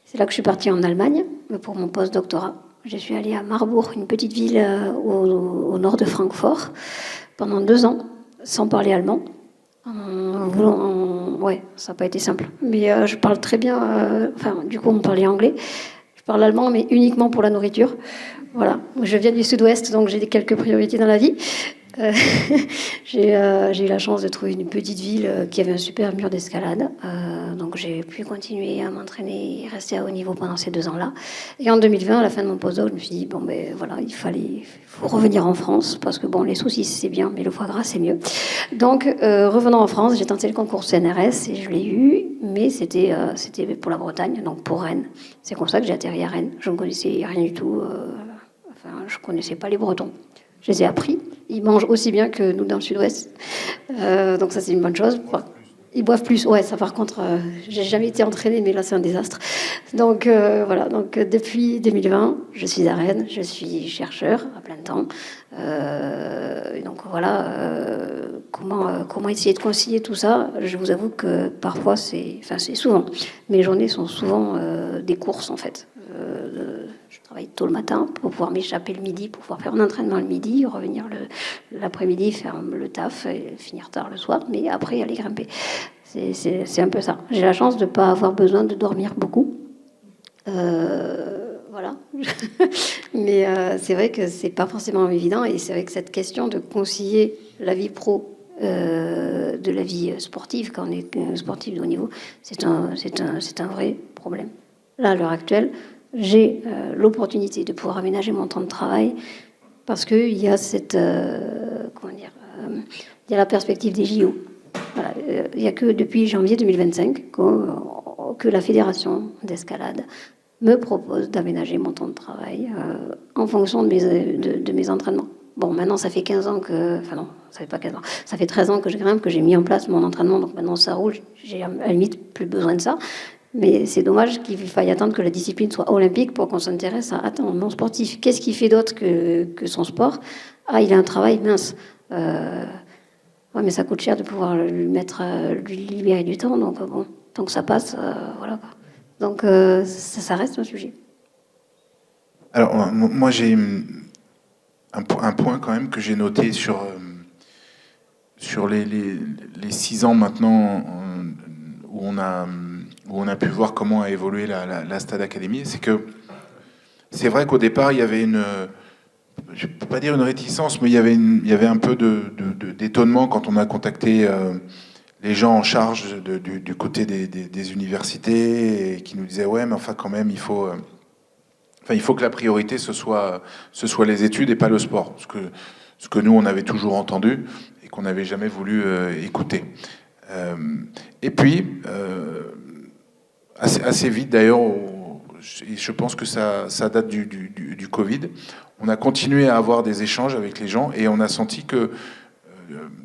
C'est là que je suis partie en Allemagne pour mon post-doctorat. Je suis allée à Marbourg, une petite ville au nord de Francfort, pendant 2 ans, sans parler allemand. Ouais, ça n'a pas été simple. Mais je parle très bien. Du coup, on parlait anglais. Je parle allemand, mais uniquement pour la nourriture. Voilà. Je viens du sud-ouest, donc j'ai quelques priorités dans la vie. J'ai eu la chance de trouver une petite ville qui avait un super mur d'escalade. Donc j'ai pu continuer à m'entraîner et rester à haut niveau pendant ces 2 ans-là. Et en 2020, à la fin de mon postdoc, je me suis dit, bon, ben voilà, faut revenir en France, parce que bon, les saucisses, c'est bien, mais le foie gras, c'est mieux. Donc, revenant en France, j'ai tenté le concours CNRS et je l'ai eu, mais c'était pour la Bretagne, donc pour Rennes. C'est comme ça que j'ai atterri à Rennes. Je ne connaissais rien du tout. Je ne connaissais pas les Bretons. Je les ai appris. Ils mangent aussi bien que nous dans le sud-ouest. Donc ça, c'est une bonne chose. Ils boivent plus. Ouais, ça par contre, j'ai jamais été entraînée, mais là, c'est un désastre. Donc voilà. Donc depuis 2020, je suis à Rennes. Je suis chercheur à plein temps. Donc voilà. Comment essayer de concilier tout ça? Je vous avoue que parfois, c'est souvent. Mes journées sont souvent des courses, en fait. Je travaille tôt le matin pour pouvoir m'échapper le midi, pour pouvoir faire un entraînement le midi, revenir l'après-midi, faire le taf et finir tard le soir, mais après aller grimper. C'est un peu ça. J'ai la chance de ne pas avoir besoin de dormir beaucoup. Voilà. Mais c'est vrai que c'est pas forcément évident, et c'est vrai que cette question de concilier la vie pro de la vie sportive, quand on est sportif de haut niveau, c'est un vrai problème. Là, à l'heure actuelle, j'ai l'opportunité de pouvoir aménager mon temps de travail parce qu'il y a il y a la perspective des JO. Voilà, il n'y a que depuis janvier 2025 que la fédération d'escalade me propose d'aménager mon temps de travail en fonction de mes entraînements. Bon, maintenant, ça fait 15 ans que... Enfin non, ça fait pas 15 ans. Ça fait 13 ans que je grimpe, que j'ai mis en place mon entraînement. Donc maintenant, ça roule. J'ai à la limite plus besoin de ça. Mais c'est dommage qu'il faille attendre que la discipline soit olympique pour qu'on s'intéresse à mon sportif. Qu'est-ce qu'il fait d'autre que son sport? Ah, il a un travail, mince. Ouais, mais ça coûte cher de pouvoir lui libérer du temps. Donc bon, tant que ça passe, voilà quoi. Donc ça reste un sujet. Alors moi j'ai un point quand même que j'ai noté sur les 6 ans maintenant où on a pu voir comment a évolué la Stade Académie, c'est que c'est vrai qu'au départ il y avait je ne peux pas dire une réticence, mais il y avait un peu d'étonnement quand on a contacté les gens en charge du côté des universités, et qui nous disaient ouais, mais enfin quand même il faut que la priorité ce soit les études et pas le sport, ce que nous on avait toujours entendu et qu'on n'avait jamais voulu écouter. Et puis assez vite d'ailleurs, je pense que ça date du Covid, on a continué à avoir des échanges avec les gens et on a senti que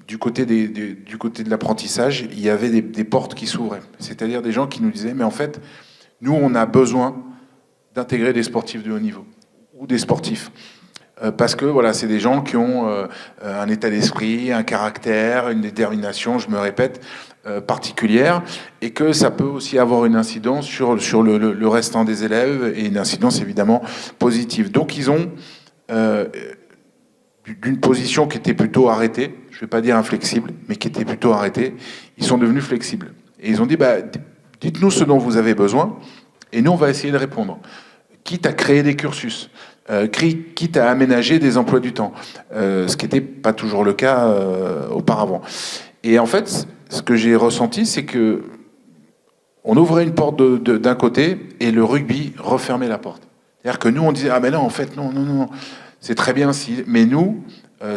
du côté de l'apprentissage, il y avait des portes qui s'ouvraient. C'est-à-dire des gens qui nous disaient, mais en fait, nous, on a besoin d'intégrer des sportifs de haut niveau ou des sportifs. Parce que voilà, c'est des gens qui ont un état d'esprit, un caractère, une détermination, je me répète, particulière, et que ça peut aussi avoir une incidence sur le restant des élèves, et une incidence évidemment positive. Donc ils ont, d'une position qui était plutôt arrêtée, je ne vais pas dire inflexible, mais qui était plutôt arrêtée, ils sont devenus flexibles. Et ils ont dit, dites-nous ce dont vous avez besoin, et nous on va essayer de répondre. Quitte à créer des cursus, quitte à aménager des emplois du temps, ce qui n'était pas toujours le cas auparavant. Et en fait, ce que j'ai ressenti, c'est que on ouvrait une porte d'un côté et le rugby refermait la porte. C'est-à-dire que nous, on disait, ah mais là, en fait, non, c'est très bien, mais nous,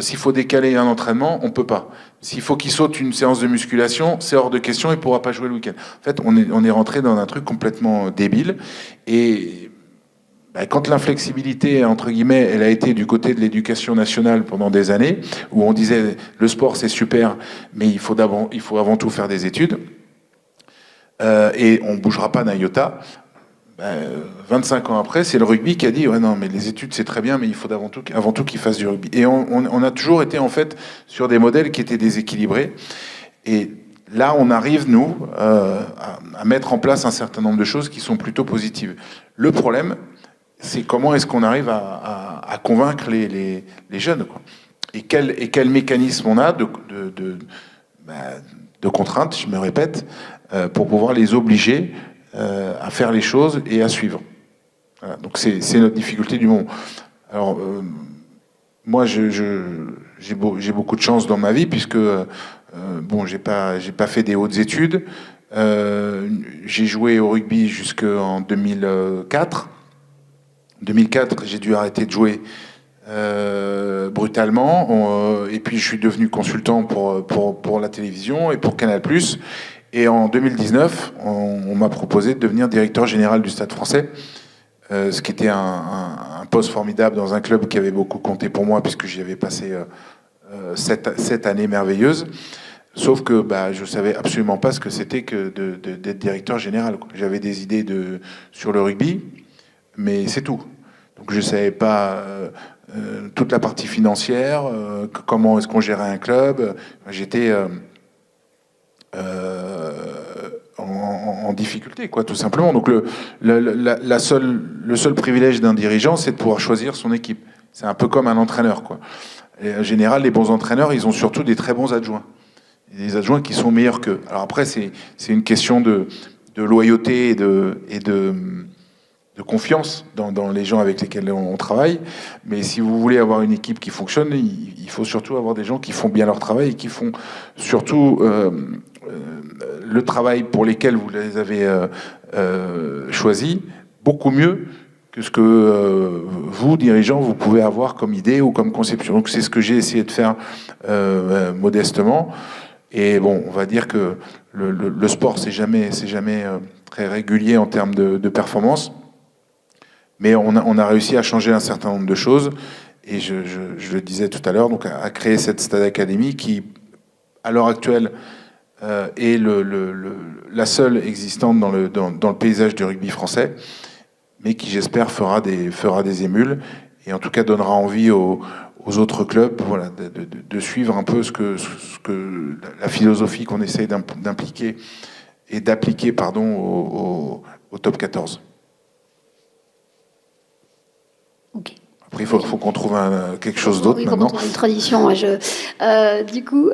s'il faut décaler un entraînement, on ne peut pas. S'il faut qu'il saute une séance de musculation, c'est hors de question, il ne pourra pas jouer le week-end. En fait, on est rentré dans un truc complètement débile. Et quand l'inflexibilité, entre guillemets, elle a été du côté de l'éducation nationale pendant des années, où on disait le sport c'est super, mais il faut avant tout faire des études, et on ne bougera pas d'un iota, 25 ans après, c'est le rugby qui a dit ouais non mais les études c'est très bien mais il faut avant tout qu'ils fassent du rugby. Et on a toujours été en fait sur des modèles qui étaient déséquilibrés. Et là on arrive nous à mettre en place un certain nombre de choses qui sont plutôt positives. Le problème c'est comment est-ce qu'on arrive à convaincre les jeunes quoi. Et quel mécanisme on a de contraintes, je me répète, pour pouvoir les obliger à faire les choses et à suivre. Voilà, donc c'est notre difficulté du moment. Alors moi j'ai beaucoup de chance dans ma vie puisque bon j'ai pas fait des hautes études. J'ai joué au rugby jusqu'en 2004. 2004 j'ai dû arrêter de jouer brutalement et puis je suis devenu consultant pour la télévision et pour Canal+. Et en 2019, on m'a proposé de devenir directeur général du Stade Français, ce qui était un poste formidable dans un club qui avait beaucoup compté pour moi, puisque j'y avais passé 7 années merveilleuses. Sauf que je savais absolument pas ce que c'était que d'être directeur général, quoi. J'avais des idées sur le rugby, mais c'est tout. Donc je savais pas toute la partie financière, comment est-ce qu'on gérait un club. J'étais en difficulté, quoi, tout simplement. Donc le seul privilège d'un dirigeant, c'est de pouvoir choisir son équipe. C'est un peu comme un entraîneur, quoi. Et en général, les bons entraîneurs, ils ont surtout des très bons adjoints. Des adjoints qui sont meilleurs qu'eux. Alors après, c'est une question de loyauté et de confiance dans les gens avec lesquels on travaille. Mais si vous voulez avoir une équipe qui fonctionne, il faut surtout avoir des gens qui font bien leur travail et qui font surtout le travail pour lesquels vous les avez choisis beaucoup mieux que ce que vous, dirigeants, vous pouvez avoir comme idée ou comme conception. Donc c'est ce que j'ai essayé de faire modestement. Et bon, on va dire que le sport, c'est jamais très régulier en termes de performance. Mais on a réussi à changer un certain nombre de choses. Et je le disais tout à l'heure, donc à créer cette Stade Academy qui, à l'heure actuelle, est la seule existante dans le paysage du rugby français, mais qui, j'espère, fera des émules et en tout cas donnera envie aux autres clubs, voilà, de suivre un peu ce que la philosophie qu'on essaye d'impliquer et d'appliquer, au top 14. Ok. Après, il faut qu'on trouve quelque chose d'autre maintenant. Il faut qu'on trouve une tradition. Du coup,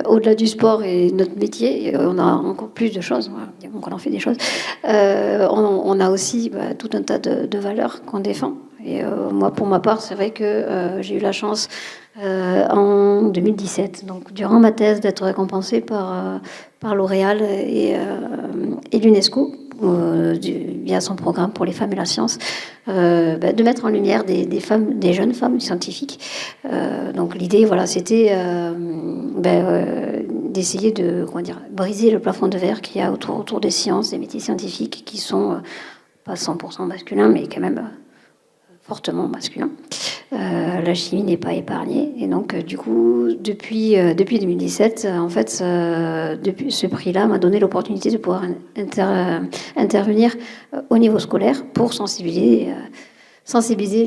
au-delà du sport et notre métier, on a encore plus de choses. Donc on en fait des choses. On a aussi tout un tas de valeurs qu'on défend. Et moi, pour ma part, c'est vrai que j'ai eu la chance en 2017, donc durant ma thèse, d'être récompensée par L'Oréal et l'UNESCO via son programme pour les femmes et la science, de mettre en lumière des jeunes femmes scientifiques. Donc l'idée, voilà, c'était d'essayer de briser le plafond de verre qu'il y a autour des sciences, des métiers scientifiques qui sont pas 100% masculins, mais quand même fortement masculin. La chimie n'est pas épargnée. Et donc, du coup, depuis 2017, en fait, depuis ce prix-là m'a donné l'opportunité de pouvoir intervenir au niveau scolaire pour sensibiliser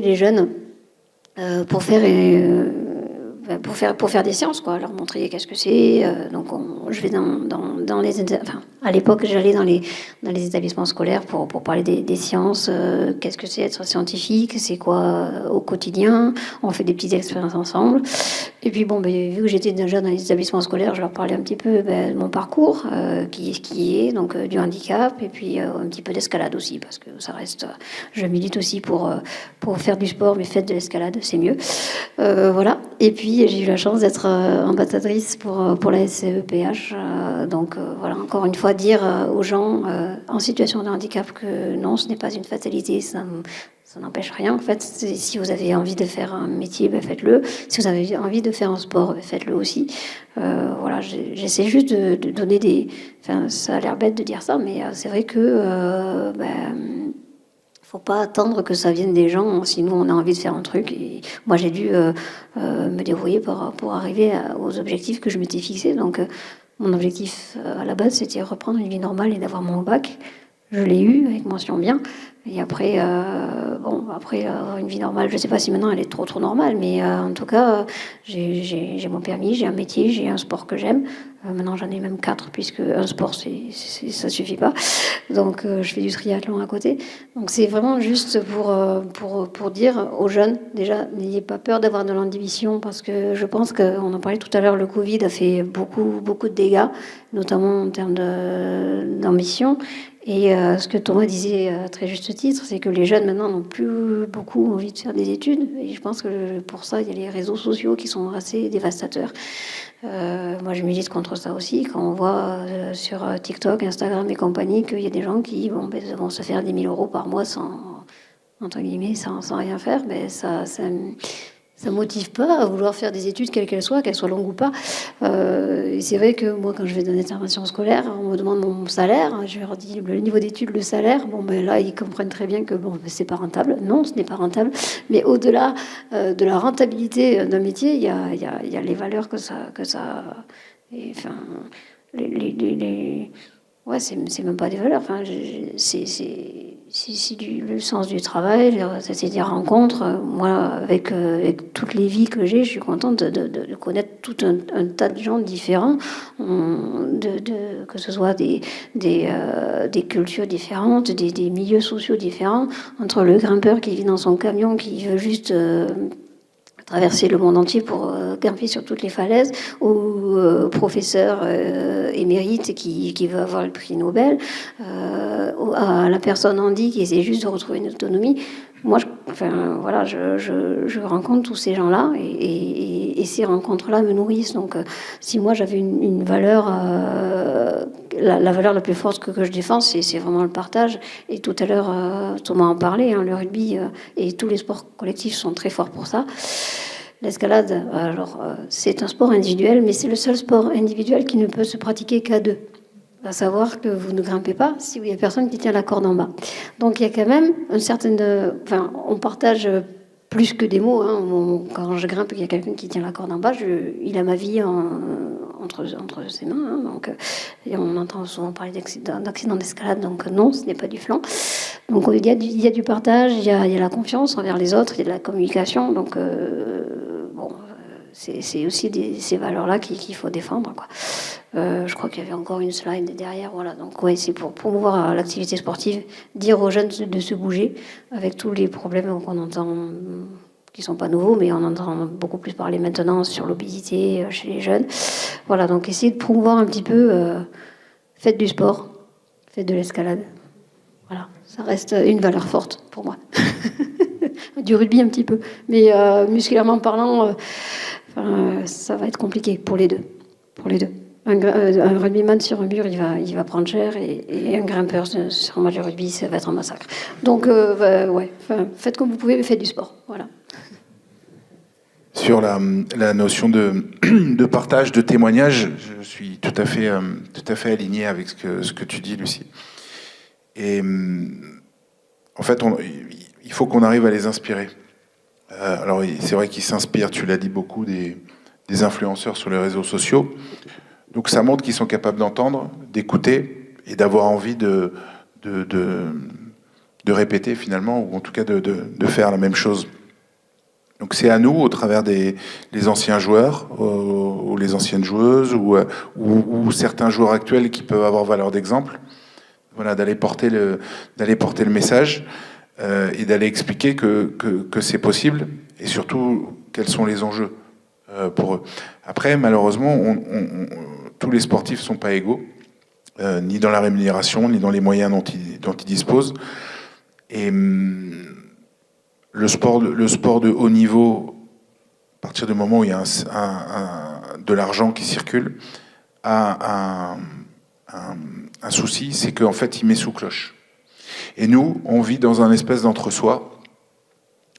les jeunes pour faire des séances, quoi, leur montrer qu'est-ce que c'est. Donc, je vais dans les... Enfin, à l'époque, j'allais dans les établissements scolaires pour parler des sciences. Qu'est-ce que c'est être scientifique? C'est quoi au quotidien? On fait des petites expériences ensemble. Et puis, vu que j'étais déjà dans les établissements scolaires, je leur parlais un petit peu de mon parcours, qui est donc du handicap, et puis un petit peu d'escalade aussi, parce que ça reste... Je milite aussi pour faire du sport, mais faites de l'escalade, c'est mieux. Voilà. Et puis, j'ai eu la chance d'être ambassadrice pour la SCEPH. Donc, voilà, encore une fois, dire aux gens en situation de handicap que non, ce n'est pas une fatalité, ça n'empêche rien. En fait, si vous avez envie de faire un métier, faites-le. Si vous avez envie de faire un sport, faites-le aussi. Voilà, j'essaie juste de donner des... Enfin, ça a l'air bête de dire ça, mais c'est vrai que... faut pas attendre que ça vienne des gens, sinon on a envie de faire un truc. Et moi, j'ai dû me débrouiller pour arriver aux objectifs que je m'étais fixés. Donc, mon objectif à la base, c'était reprendre une vie normale et d'avoir mon bac. je l'ai eu avec mention bien. Et après, après une vie normale, je ne sais pas si maintenant elle est trop normale, mais en tout cas, j'ai mon permis, j'ai un métier, j'ai un sport que j'aime. Maintenant, j'en ai même 4, puisque un sport, ça suffit pas. Donc, je fais du triathlon à côté. Donc, c'est vraiment juste pour dire aux jeunes, déjà, n'ayez pas peur d'avoir de l'ambition, parce que je pense qu'on en parlait tout à l'heure, le Covid a fait beaucoup de dégâts, notamment en termes d'ambition. Et ce que Thomas disait à très juste titre, c'est que les jeunes maintenant n'ont plus beaucoup envie de faire des études. Et je pense que pour ça, il y a les réseaux sociaux qui sont assez dévastateurs. Moi, je milite contre ça aussi. Quand on voit sur TikTok, Instagram et compagnie qu'il y a des gens qui vont se faire 10 000 euros par mois entre guillemets, sans rien faire, ça motive pas à vouloir faire des études, quelles qu'elles soient longues ou pas. Et c'est vrai que moi, quand je vais dans une intervention scolaire, on me demande mon salaire. Je leur dis le niveau d'études, le salaire. Là, ils comprennent très bien que c'est pas rentable. Non, ce n'est pas rentable. Mais au-delà de la rentabilité d'un métier, il y a les valeurs que ça. Et, enfin, ouais, c'est même pas des valeurs. Enfin, c'est le sens du travail, c'est des rencontres. Moi, avec toutes les vies que j'ai, je suis contente de connaître tout un tas de gens différents, que ce soit des cultures différentes, des milieux sociaux différents, entre le grimpeur qui vit dans son camion, qui veut juste traverser le monde entier pour grimper sur toutes les falaises, ou professeur émérite qui veut avoir le prix Nobel, à la personne handi qui essaie juste de retrouver une autonomie. Moi, je rencontre tous ces gens-là et ces rencontres-là me nourrissent. Donc, si moi j'avais une valeur, la valeur la plus forte que je défends, c'est vraiment le partage. Et tout à l'heure, Thomas en parlait, le rugby et tous les sports collectifs sont très forts pour ça. L'escalade, alors, c'est un sport individuel, mais c'est le seul sport individuel qui ne peut se pratiquer qu'à deux. À savoir que vous ne grimpez pas si il n'y a personne qui tient la corde en bas. Donc il y a quand même une certaine... on partage plus que des mots. Quand je grimpe, il y a quelqu'un qui tient la corde en bas. Il a ma vie entre ses mains. Et on entend souvent parler d'accident d'escalade. Donc non, ce n'est pas du flanc. Donc il y a du partage, il y a la confiance envers les autres, il y a de la communication. Donc c'est aussi ces valeurs-là qu'il faut défendre, quoi. Je crois qu'il y avait encore une slide derrière. Voilà. Donc ouais, c'est pour promouvoir l'activité sportive, dire aux jeunes de se bouger, avec tous les problèmes qu'on entend, qui sont pas nouveaux, mais on entend beaucoup plus parler maintenant sur l'obésité chez les jeunes. Voilà, donc essayer de promouvoir un petit peu, faites du sport, faites de l'escalade. Voilà, ça reste une valeur forte pour moi. Du rugby un petit peu, mais musculairement parlant, ça va être compliqué pour les deux. Un rugbyman sur un mur, il va prendre cher, et un grimpeur sur un match de rugby, ça va être un massacre. Donc, faites comme vous pouvez, mais faites du sport. Voilà. Sur la notion de partage, de témoignage, je suis tout à fait aligné avec ce que tu dis, Lucie. Et en fait, il faut qu'on arrive à les inspirer. Alors, c'est vrai qu'ils s'inspirent, tu l'as dit beaucoup, des influenceurs sur les réseaux sociaux. Donc ça montre qu'ils sont capables d'entendre, d'écouter et d'avoir envie de répéter finalement, ou en tout cas de faire la même chose. Donc c'est à nous, au travers les anciens joueurs, ou les anciennes joueuses, ou certains joueurs actuels qui peuvent avoir valeur d'exemple, voilà, d'aller porter le message et d'aller expliquer que c'est possible, et surtout quels sont les enjeux pour eux. Après, malheureusement, tous les sportifs ne sont pas égaux, ni dans la rémunération, ni dans les moyens dont ils disposent. Et le sport de haut niveau, à partir du moment où il y a de l'argent qui circule, a un souci, c'est qu'en fait, il met sous cloche. Et nous, on vit dans un espèce d'entre-soi,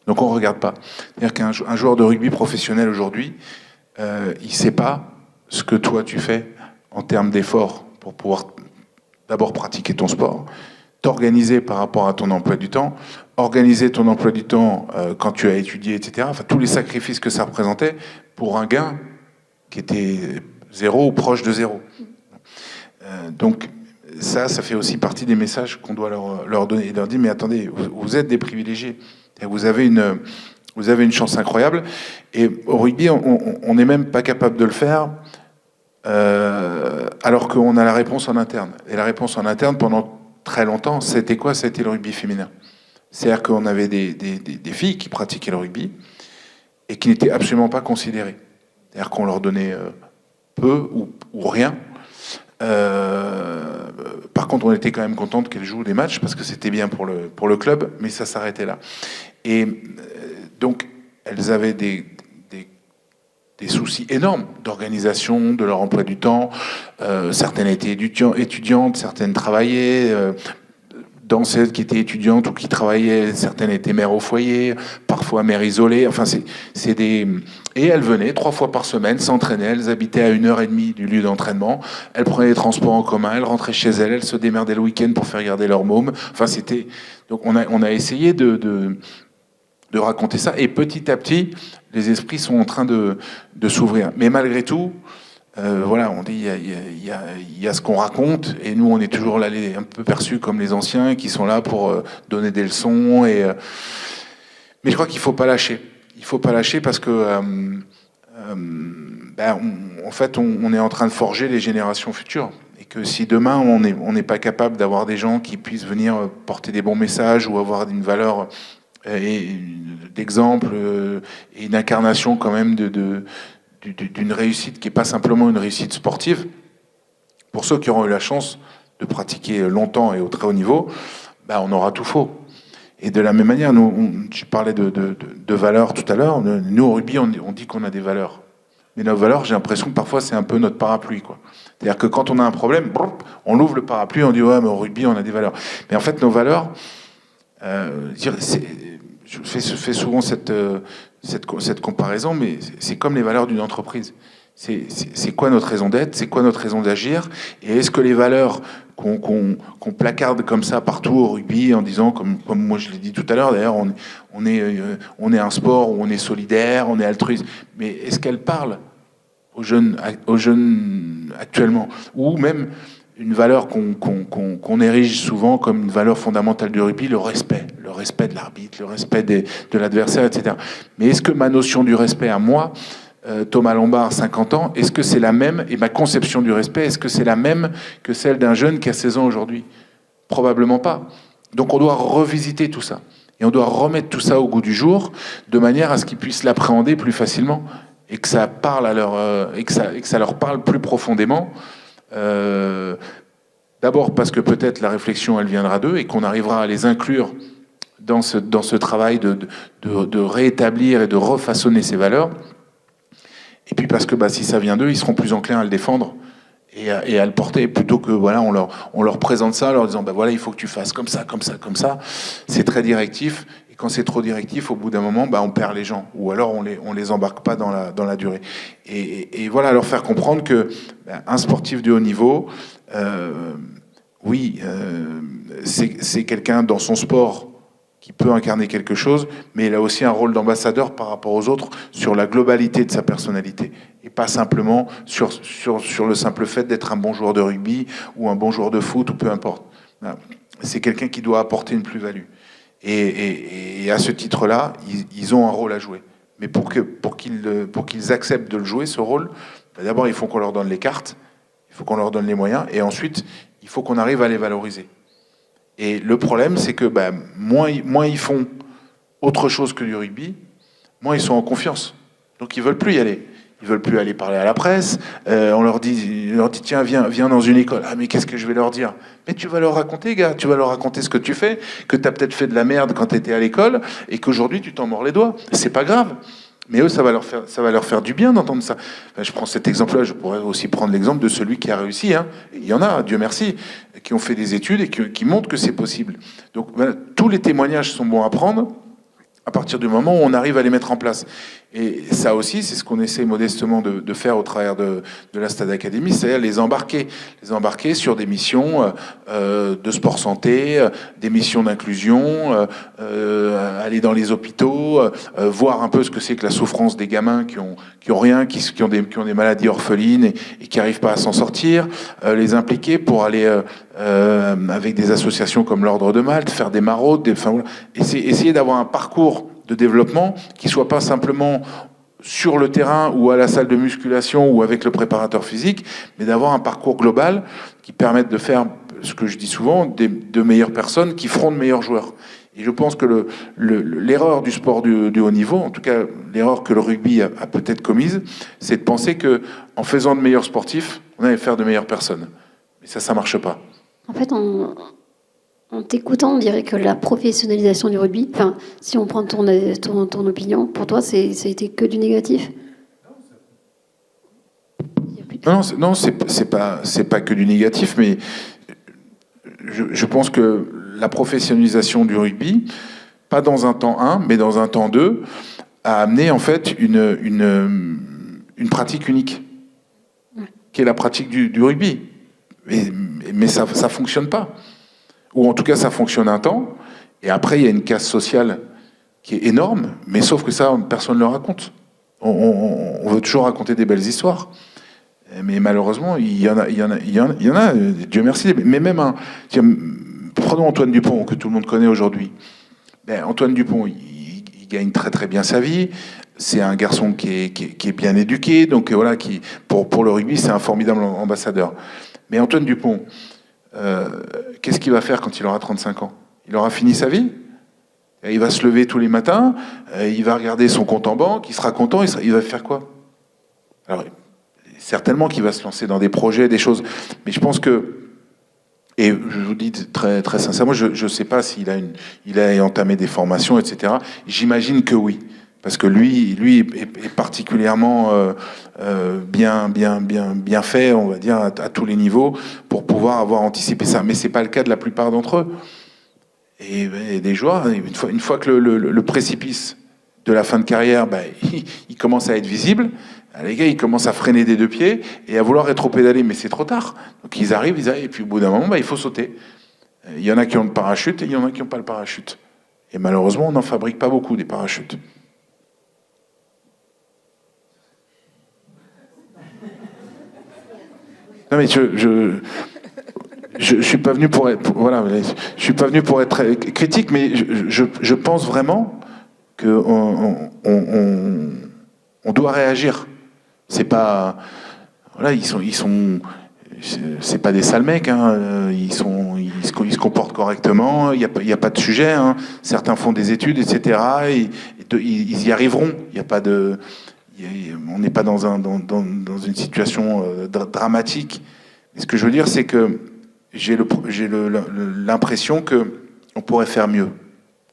donc on ne regarde pas. C'est-à-dire qu'un joueur de rugby professionnel aujourd'hui, il ne sait pas ce que toi tu fais en termes d'efforts pour pouvoir d'abord pratiquer ton sport, t'organiser par rapport à ton emploi du temps, organiser ton emploi du temps quand tu as étudié, etc. Enfin, tous les sacrifices que ça représentait pour un gain qui était zéro ou proche de zéro. Donc, ça fait aussi partie des messages qu'on doit leur donner et leur dire, mais attendez, vous êtes des privilégiés. Vous avez une chance incroyable. Et au rugby, on n'est même pas capable de le faire alors qu'on a la réponse en interne. Et la réponse en interne, pendant très longtemps, c'était quoi? C'était le rugby féminin. C'est-à-dire qu'on avait des filles qui pratiquaient le rugby et qui n'étaient absolument pas considérées. C'est-à-dire qu'on leur donnait peu ou rien. Par contre, on était quand même contente qu'elles jouent des matchs parce que c'était bien pour le club, mais ça s'arrêtait là. Et donc, elles avaient des soucis énormes d'organisation, de leur emploi du temps. Certaines étaient étudiantes, certaines travaillaient. Dans celles qui étaient étudiantes ou qui travaillaient, certaines étaient mères au foyer, parfois mères isolées. Enfin, Et elles venaient 3 fois par semaine s'entraîner. Elles habitaient à 1h30 du lieu d'entraînement. Elles prenaient les transports en commun. Elles rentraient chez elles. Elles se démerdaient le week-end pour faire garder leur môme. Enfin, c'était. Donc, on a essayé de raconter ça. Et petit à petit, les esprits sont en train de s'ouvrir. Mais malgré tout. Voilà, on dit il y a ce qu'on raconte et nous on est toujours là un peu perçus comme les anciens qui sont là pour donner des leçons mais je crois qu'il faut pas lâcher. Il faut pas lâcher parce que en fait on est en train de forger les générations futures et que si demain on n'est pas capable d'avoir des gens qui puissent venir porter des bons messages ou avoir une valeur d'exemple et une incarnation quand même d'une réussite qui n'est pas simplement une réussite sportive, pour ceux qui auront eu la chance de pratiquer longtemps et au très haut niveau, on aura tout faux. Et de la même manière, je parlais de valeurs tout à l'heure, nous au rugby on dit qu'on a des valeurs. Mais nos valeurs, j'ai l'impression que parfois c'est un peu notre parapluie, quoi. C'est-à-dire que quand on a un problème, on l'ouvre le parapluie, on dit ouais mais au rugby on a des valeurs. Mais en fait nos valeurs, je fais souvent cette comparaison, mais c'est comme les valeurs d'une entreprise. C'est quoi notre raison d'être? C'est quoi notre raison d'agir? Et est-ce que les valeurs qu'on placarde comme ça partout au rugby en disant, comme moi je l'ai dit tout à l'heure, d'ailleurs, on est un sport où on est solidaire, on est altruiste, mais est-ce qu'elles parlent aux jeunes actuellement? Ou même une valeur qu'on érige souvent comme une valeur fondamentale du rugby, le respect de l'arbitre, le respect de l'adversaire, etc. Mais est-ce que ma notion du respect à moi, Thomas Lombard, 50 ans, est-ce que c'est la même, et ma conception du respect, est-ce que c'est la même que celle d'un jeune qui a 16 ans aujourd'hui? Probablement pas. Donc on doit revisiter tout ça. Et on doit remettre tout ça au goût du jour, de manière à ce qu'ils puissent l'appréhender plus facilement, et que ça parle et que ça leur parle plus profondément. D'abord parce que peut-être la réflexion elle viendra d'eux et qu'on arrivera à les inclure dans ce travail de réétablir et de refaçonner ces valeurs. Et puis parce que si ça vient d'eux, ils seront plus enclins à le défendre et à le porter, plutôt que on leur présente ça en leur disant voilà, il faut que tu fasses comme ça, comme ça, comme ça. C'est très directif. Et quand c'est trop directif, au bout d'un moment, on perd les gens. Ou alors on les embarque pas dans la durée. Et voilà, leur faire comprendre que un sportif de haut niveau, c'est quelqu'un dans son sport qui peut incarner quelque chose, mais il a aussi un rôle d'ambassadeur par rapport aux autres sur la globalité de sa personnalité, et pas simplement sur le simple fait d'être un bon joueur de rugby ou un bon joueur de foot, ou peu importe. C'est quelqu'un qui doit apporter une plus-value. Et à ce titre-là, ils ont un rôle à jouer. Mais pour qu'ils acceptent de le jouer, ce rôle, d'abord, il faut qu'on leur donne les cartes, il faut qu'on leur donne les moyens, et ensuite, il faut qu'on arrive à les valoriser. Et le problème, c'est que moins ils font autre chose que du rugby, moins ils sont en confiance. Donc ils veulent plus y aller. Ils veulent plus aller parler à la presse. On leur dit tiens, viens dans une école. Ah mais qu'est-ce que je vais leur dire? Mais tu vas leur raconter, gars. Tu vas leur raconter ce que tu fais, que tu as peut-être fait de la merde quand tu étais à l'école et qu'aujourd'hui tu t'en mords les doigts. C'est pas grave. Mais eux, ça va leur faire du bien d'entendre ça. Je prends cet exemple-là, je pourrais aussi prendre l'exemple de celui qui a réussi. Il y en a, Dieu merci, qui ont fait des études et qui montrent que c'est possible. Donc tous les témoignages sont bons à prendre à partir du moment où on arrive à les mettre en place. Et ça aussi, c'est ce qu'on essaie modestement de faire au travers de la Stade Academy, c'est-à-dire les embarquer sur des missions de sport santé, des missions d'inclusion, aller dans les hôpitaux, voir un peu ce que c'est que la souffrance des gamins qui ont rien, qui ont des maladies orphelines et qui n'arrivent pas à s'en sortir, les impliquer pour aller avec des associations comme l'Ordre de Malte, faire des maraudes, voilà. Essayer d'avoir un parcours de développement qui soit pas simplement sur le terrain ou à la salle de musculation ou avec le préparateur physique, mais d'avoir un parcours global qui permette de faire, ce que je dis souvent, de meilleures personnes qui feront de meilleurs joueurs. Et je pense que l'erreur du sport du haut niveau, en tout cas l'erreur que le rugby a peut-être commise, c'est de penser que en faisant de meilleurs sportifs, on allait faire de meilleures personnes. Mais ça marche pas. En fait, en t'écoutant, on dirait que la professionnalisation du rugby, enfin, si on prend ton opinion, pour toi, ça a été que du négatif? Non, c'est pas que du négatif, mais je pense que la professionnalisation du rugby, pas dans un temps 1, mais dans un temps 2, a amené en fait une pratique unique, qui est la pratique du rugby. Mais ça fonctionne pas. Ou en tout cas, ça fonctionne un temps, et après, il y a une casse sociale qui est énorme, mais sauf que ça, personne ne le raconte. On veut toujours raconter des belles histoires. Mais malheureusement, il y en a, Dieu merci. Mais même prenons Antoine Dupont, que tout le monde connaît aujourd'hui. Antoine Dupont, il gagne très très bien sa vie. C'est un garçon qui est bien éduqué, donc voilà, pour le rugby, c'est un formidable ambassadeur. Mais Antoine Dupont, qu'est-ce qu'il va faire quand il aura 35 ans? Il aura fini sa vie? Il va se lever tous les matins, il va regarder son compte en banque, il sera content, il va faire quoi? Alors, certainement qu'il va se lancer dans des projets, des choses, mais je pense que, et je vous dis très, très sincèrement, je ne sais pas s'il a entamé des formations, etc. J'imagine que oui. Parce que lui est particulièrement bien fait, on va dire, à tous les niveaux, pour pouvoir avoir anticipé ça. Mais c'est pas le cas de la plupart d'entre eux. Et des joueurs, une fois que le précipice de la fin de carrière, il commence à être visible, les gars, ils commencent à freiner des deux pieds et à vouloir rétro-pédaler, mais c'est trop tard. Donc ils arrivent, et puis au bout d'un moment, il faut sauter. Il y en a qui ont le parachute et il y en a qui n'ont pas le parachute. Et malheureusement, on n'en fabrique pas beaucoup, des parachutes. Non mais je suis pas venu pour être je suis pas venu pour être très critique, mais je pense vraiment que on doit réagir. C'est pas ils sont c'est pas des sales mecs, hein. Ils se comportent correctement. Il y a pas de sujet, hein. Certains font des études, etc. Ils y arriveront. Il y a pas de on n'est pas dans une situation dramatique. Et ce que je veux dire, c'est que j'ai l'impression qu'on pourrait faire mieux.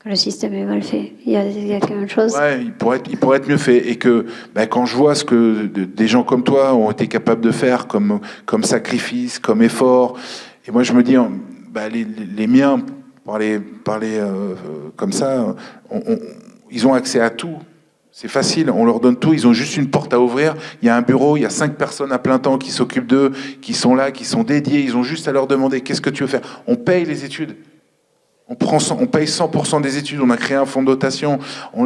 Que le système est mal fait. Il y a quelque chose. Ouais, il pourrait être mieux fait. Et que quand je vois ce que des gens comme toi ont été capables de faire, comme sacrifice, comme effort, et moi je me dis, les miens, parler comme ça, ils ont accès à tout. C'est facile, on leur donne tout, ils ont juste une porte à ouvrir, il y a un bureau, il y a 5 personnes à plein temps qui s'occupent d'eux, qui sont là, qui sont dédiés, ils ont juste à leur demander qu'est-ce que tu veux faire. On paye les études, on paye 100% des études, on a créé un fonds de dotation,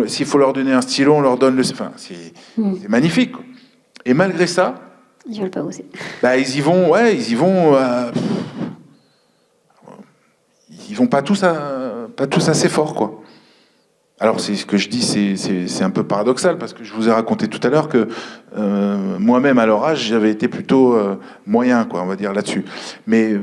s'il faut leur donner un stylo, on leur donne le... Enfin, c'est magnifique, quoi. Et malgré ça... Ils veulent pas bosser. Ils y vont, ils vont pas tous assez fort, quoi. Alors, c'est ce que je dis, c'est un peu paradoxal, parce que je vous ai raconté tout à l'heure que moi-même, à leur âge, j'avais été plutôt moyen, quoi, on va dire, là-dessus. Mais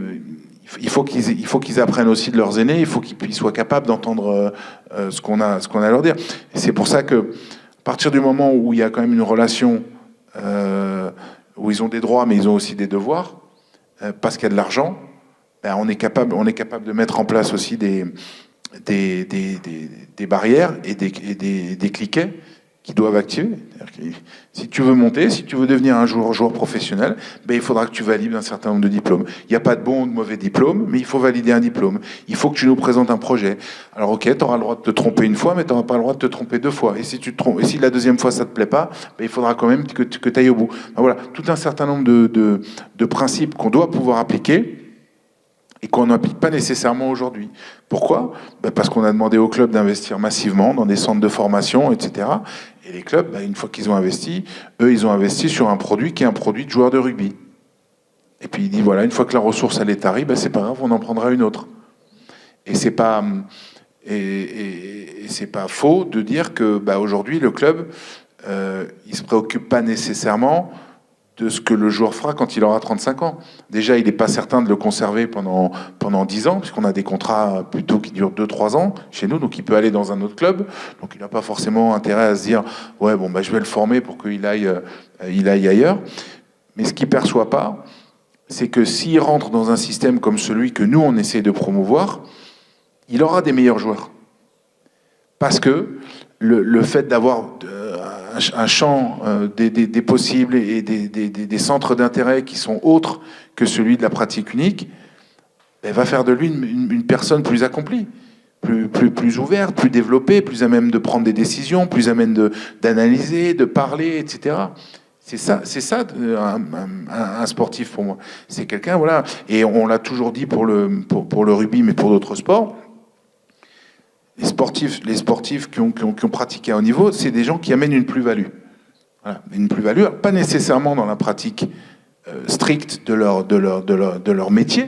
il faut qu'ils apprennent aussi de leurs aînés, il faut qu'ils soient capables d'entendre ce qu'on a à leur dire. Et c'est pour ça que, à partir du moment où il y a quand même une relation où ils ont des droits, mais ils ont aussi des devoirs, parce qu'il y a de l'argent, on est capable de mettre en place aussi des barrières et des cliquets qui doivent activer. Si tu veux monter, si tu veux devenir un joueur professionnel, il faudra que tu valides un certain nombre de diplômes. Il n'y a pas de bon ou de mauvais diplôme, mais il faut valider un diplôme. Il faut que tu nous présentes un projet. Alors ok, tu auras le droit de te tromper une fois, mais tu n'auras pas le droit de te tromper 2 fois. Et si tu te trompes, et si la deuxième fois ça ne te plaît pas, il faudra quand même que tu ailles au bout. Voilà, tout un certain nombre de principes qu'on doit pouvoir appliquer et qu'on n'applique pas nécessairement aujourd'hui. Pourquoi ? Parce qu'on a demandé aux clubs d'investir massivement dans des centres de formation, etc. Et les clubs, une fois qu'ils ont investi, eux, ils ont investi sur un produit qui est un produit de joueurs de rugby. Et puis il dit, voilà, une fois que la ressource elle est tarie, c'est pas grave, on en prendra une autre. Et c'est pas... Et c'est pas faux de dire que aujourd'hui le club il se préoccupe pas nécessairement de ce que le joueur fera quand il aura 35 ans. Déjà, il n'est pas certain de le conserver pendant 10 ans, puisqu'on a des contrats plutôt qui durent 2-3 ans chez nous, donc il peut aller dans un autre club. Donc il n'a pas forcément intérêt à se dire ouais je vais le former pour qu'il aille ailleurs. Mais ce qu'il perçoit pas, c'est que s'il rentre dans un système comme celui que nous on essaie de promouvoir, il aura des meilleurs joueurs. Parce que le fait d'avoir un champ des possibles et des centres d'intérêt qui sont autres que celui de la pratique unique, va faire de lui une personne plus accomplie, plus ouverte, plus développée, plus à même de prendre des décisions, plus à même d'analyser, de parler, etc. C'est ça un sportif pour moi. C'est quelqu'un, voilà. Et on l'a toujours dit pour le rugby, mais pour d'autres sports. Les sportifs qui ont pratiqué à haut niveau, c'est des gens qui amènent une plus-value. Voilà. Une plus-value, pas nécessairement dans la pratique stricte de leur métier,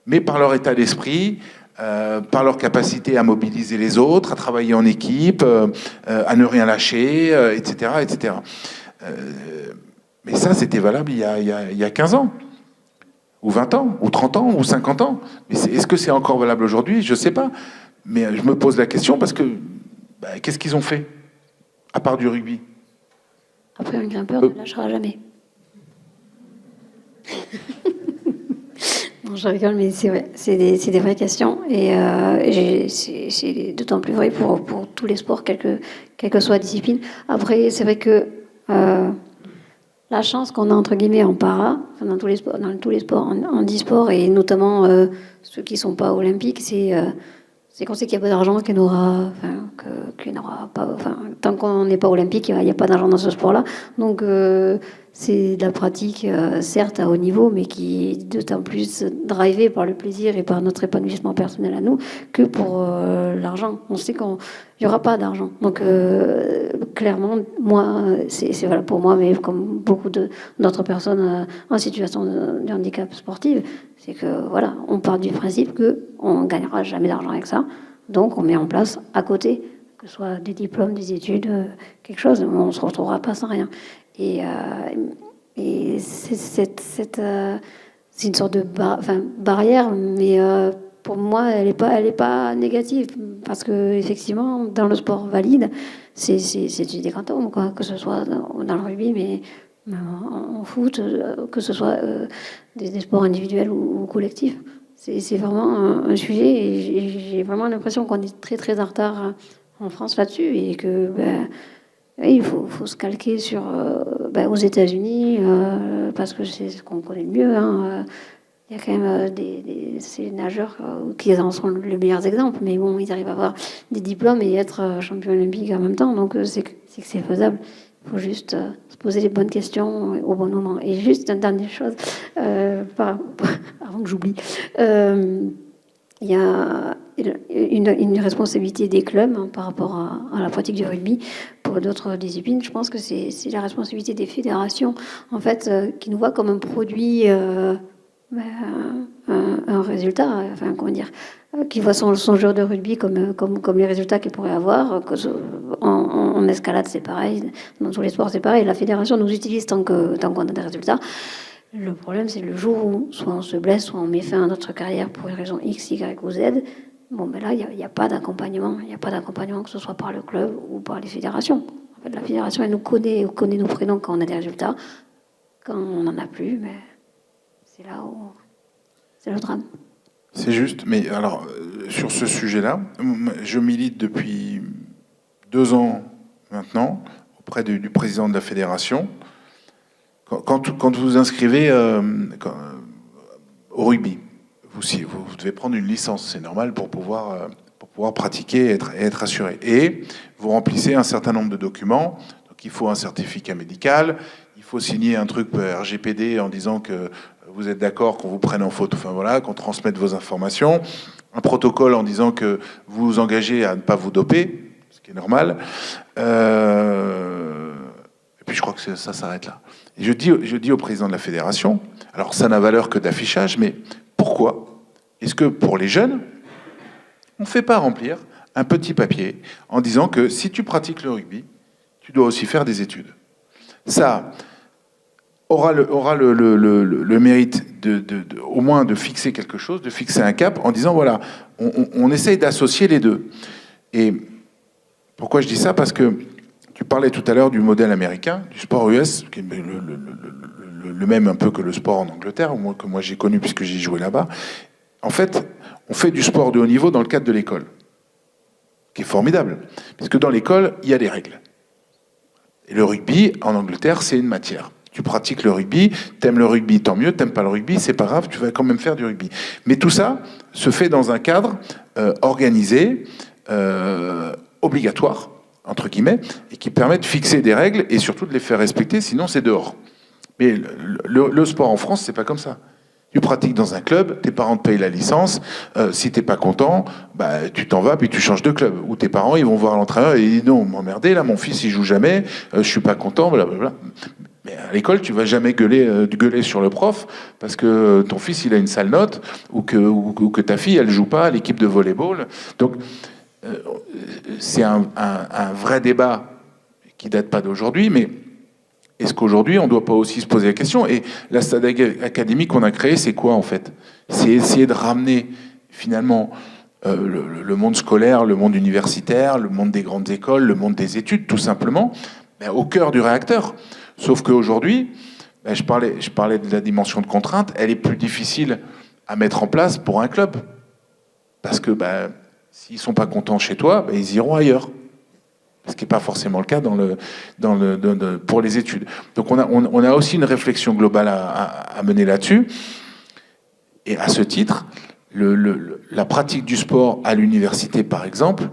mais par leur état d'esprit, par leur capacité à mobiliser les autres, à travailler en équipe, à ne rien lâcher, etc. etc. Mais ça, c'était valable il y a 15 ans, ou 20 ans, ou 30 ans, ou 50 ans. Mais est-ce que c'est encore valable aujourd'hui? Je ne sais pas. Mais je me pose la question parce que qu'est-ce qu'ils ont fait à part du rugby? Après, un grimpeur ne lâchera jamais. Non, je rigole, mais c'est vrai, c'est des vraies questions et c'est d'autant plus vrai pour tous les sports, quelle que soit la discipline. Après, c'est vrai que la chance qu'on a entre guillemets en para, dans tous les sports, en e-sport et notamment ceux qui sont pas olympiques, c'est qu'on sait qu'il n'y a pas d'argent, qu'il n'aura pas. Tant qu'on n'est pas olympique, il n'y a pas d'argent dans ce sport-là. Donc, c'est de la pratique, certes, à haut niveau, mais qui est d'autant plus drivée par le plaisir et par notre épanouissement personnel à nous que pour l'argent. On sait qu'il n'y aura pas d'argent. Donc, clairement, moi, c'est voilà pour moi, mais comme beaucoup d'autres personnes en situation de handicap sportif, c'est que, voilà, on part du principe qu'on ne gagnera jamais d'argent avec ça. Donc, on met en place à côté, que ce soit des diplômes, des études, quelque chose, on ne se retrouvera pas sans rien. Et c'est une sorte de barrière, mais pour moi, elle est pas négative. Parce que effectivement, dans le sport valide, c'est du décantome, quoi, que ce soit dans le rugby, mais en foot, que ce soit des sports individuels ou collectifs. C'est vraiment un sujet et j'ai vraiment l'impression qu'on est très très en retard en France là-dessus et que il faut se calquer sur aux États-Unis parce que c'est ce qu'on connaît le mieux. Il y a quand même ces nageurs qui en sont les meilleurs exemples, mais bon, ils arrivent à avoir des diplômes et être champion olympique en même temps, donc c'est que c'est faisable. Il faut juste se poser les bonnes questions au bon moment. Et juste une dernière chose, avant que j'oublie, il y a une responsabilité des clubs par rapport à la pratique du rugby. Pour d'autres disciplines, je pense que c'est la responsabilité des fédérations, en fait, qui nous voient comme un produit, un résultat, qui voit son joueur de rugby comme les résultats qu'il pourrait avoir. En escalade, c'est pareil. Dans tous les sports, c'est pareil. La fédération nous utilise tant qu'on a des résultats. Le problème, c'est le jour où soit on se blesse, soit on met fin à notre carrière pour une raison X, Y ou Z. Là, il n'y a pas d'accompagnement. Il n'y a pas d'accompagnement, que ce soit par le club ou par les fédérations. En fait, la fédération, elle nous connaît nos prénoms quand on a des résultats. Quand on n'en a plus, c'est là où c'est le drame. C'est juste, mais alors, sur ce sujet-là, je milite depuis 2 ans maintenant auprès du président de la fédération. Quand vous vous inscrivez au rugby, vous devez prendre une licence, c'est normal pour pouvoir pratiquer et être assuré. Et vous remplissez un certain nombre de documents. Donc il faut un certificat médical, il faut signer un truc RGPD en disant que vous êtes d'accord qu'on vous prenne en photo, qu'on transmette vos informations, un protocole en disant que vous vous engagez à ne pas vous doper, ce qui est normal. Et puis je crois que ça s'arrête là. Et je dis au président de la fédération, alors ça n'a valeur que d'affichage, mais pourquoi est-ce que pour les jeunes, on ne fait pas remplir un petit papier en disant que si tu pratiques le rugby, tu dois aussi faire des études. Ça aura le mérite au moins de fixer quelque chose, de fixer un cap en disant voilà, on essaye d'associer les deux. Et pourquoi je dis ça? Parce que tu parlais tout à l'heure du modèle américain, du sport US, qui est le même un peu que le sport en Angleterre, que moi j'ai connu puisque j'ai joué là-bas. En fait, on fait du sport de haut niveau dans le cadre de l'école, qui est formidable, puisque dans l'école, il y a des règles. Et le rugby, en Angleterre, c'est une matière. Tu pratiques le rugby, t'aimes le rugby, tant mieux, t'aimes pas le rugby, c'est pas grave, tu vas quand même faire du rugby. Mais tout ça se fait dans un cadre organisé, obligatoire, entre guillemets, et qui permet de fixer des règles et surtout de les faire respecter, sinon c'est dehors. Mais le sport en France, c'est pas comme ça. Tu pratiques dans un club, tes parents te payent la licence, si t'es pas content, bah, tu t'en vas puis tu changes de club. Ou tes parents, ils vont voir l'entraîneur et ils disent non, m'emmerdez, là, mon fils, il joue jamais, je suis pas content, blablabla. Mais à l'école, tu vas jamais gueuler sur le prof parce que ton fils, il a une sale note ou que ta fille, elle joue pas à l'équipe de volleyball. Donc, c'est un vrai débat qui date pas d'aujourd'hui, mais est-ce qu'aujourd'hui, on ne doit pas aussi se poser la question? Et la Stade Académie qu'on a créée, c'est quoi en fait? C'est essayer de ramener finalement le monde scolaire, le monde universitaire, le monde des grandes écoles, le monde des études, tout simplement, au cœur du réacteur. Sauf qu'aujourd'hui, je parlais de la dimension de contrainte, elle est plus difficile à mettre en place pour un club. Parce que s'ils ne sont pas contents chez toi, ils iront ailleurs. Ce qui n'est pas forcément le cas pour les études. Donc on a aussi une réflexion globale à mener là-dessus. Et à ce titre, la pratique du sport à l'université, par exemple,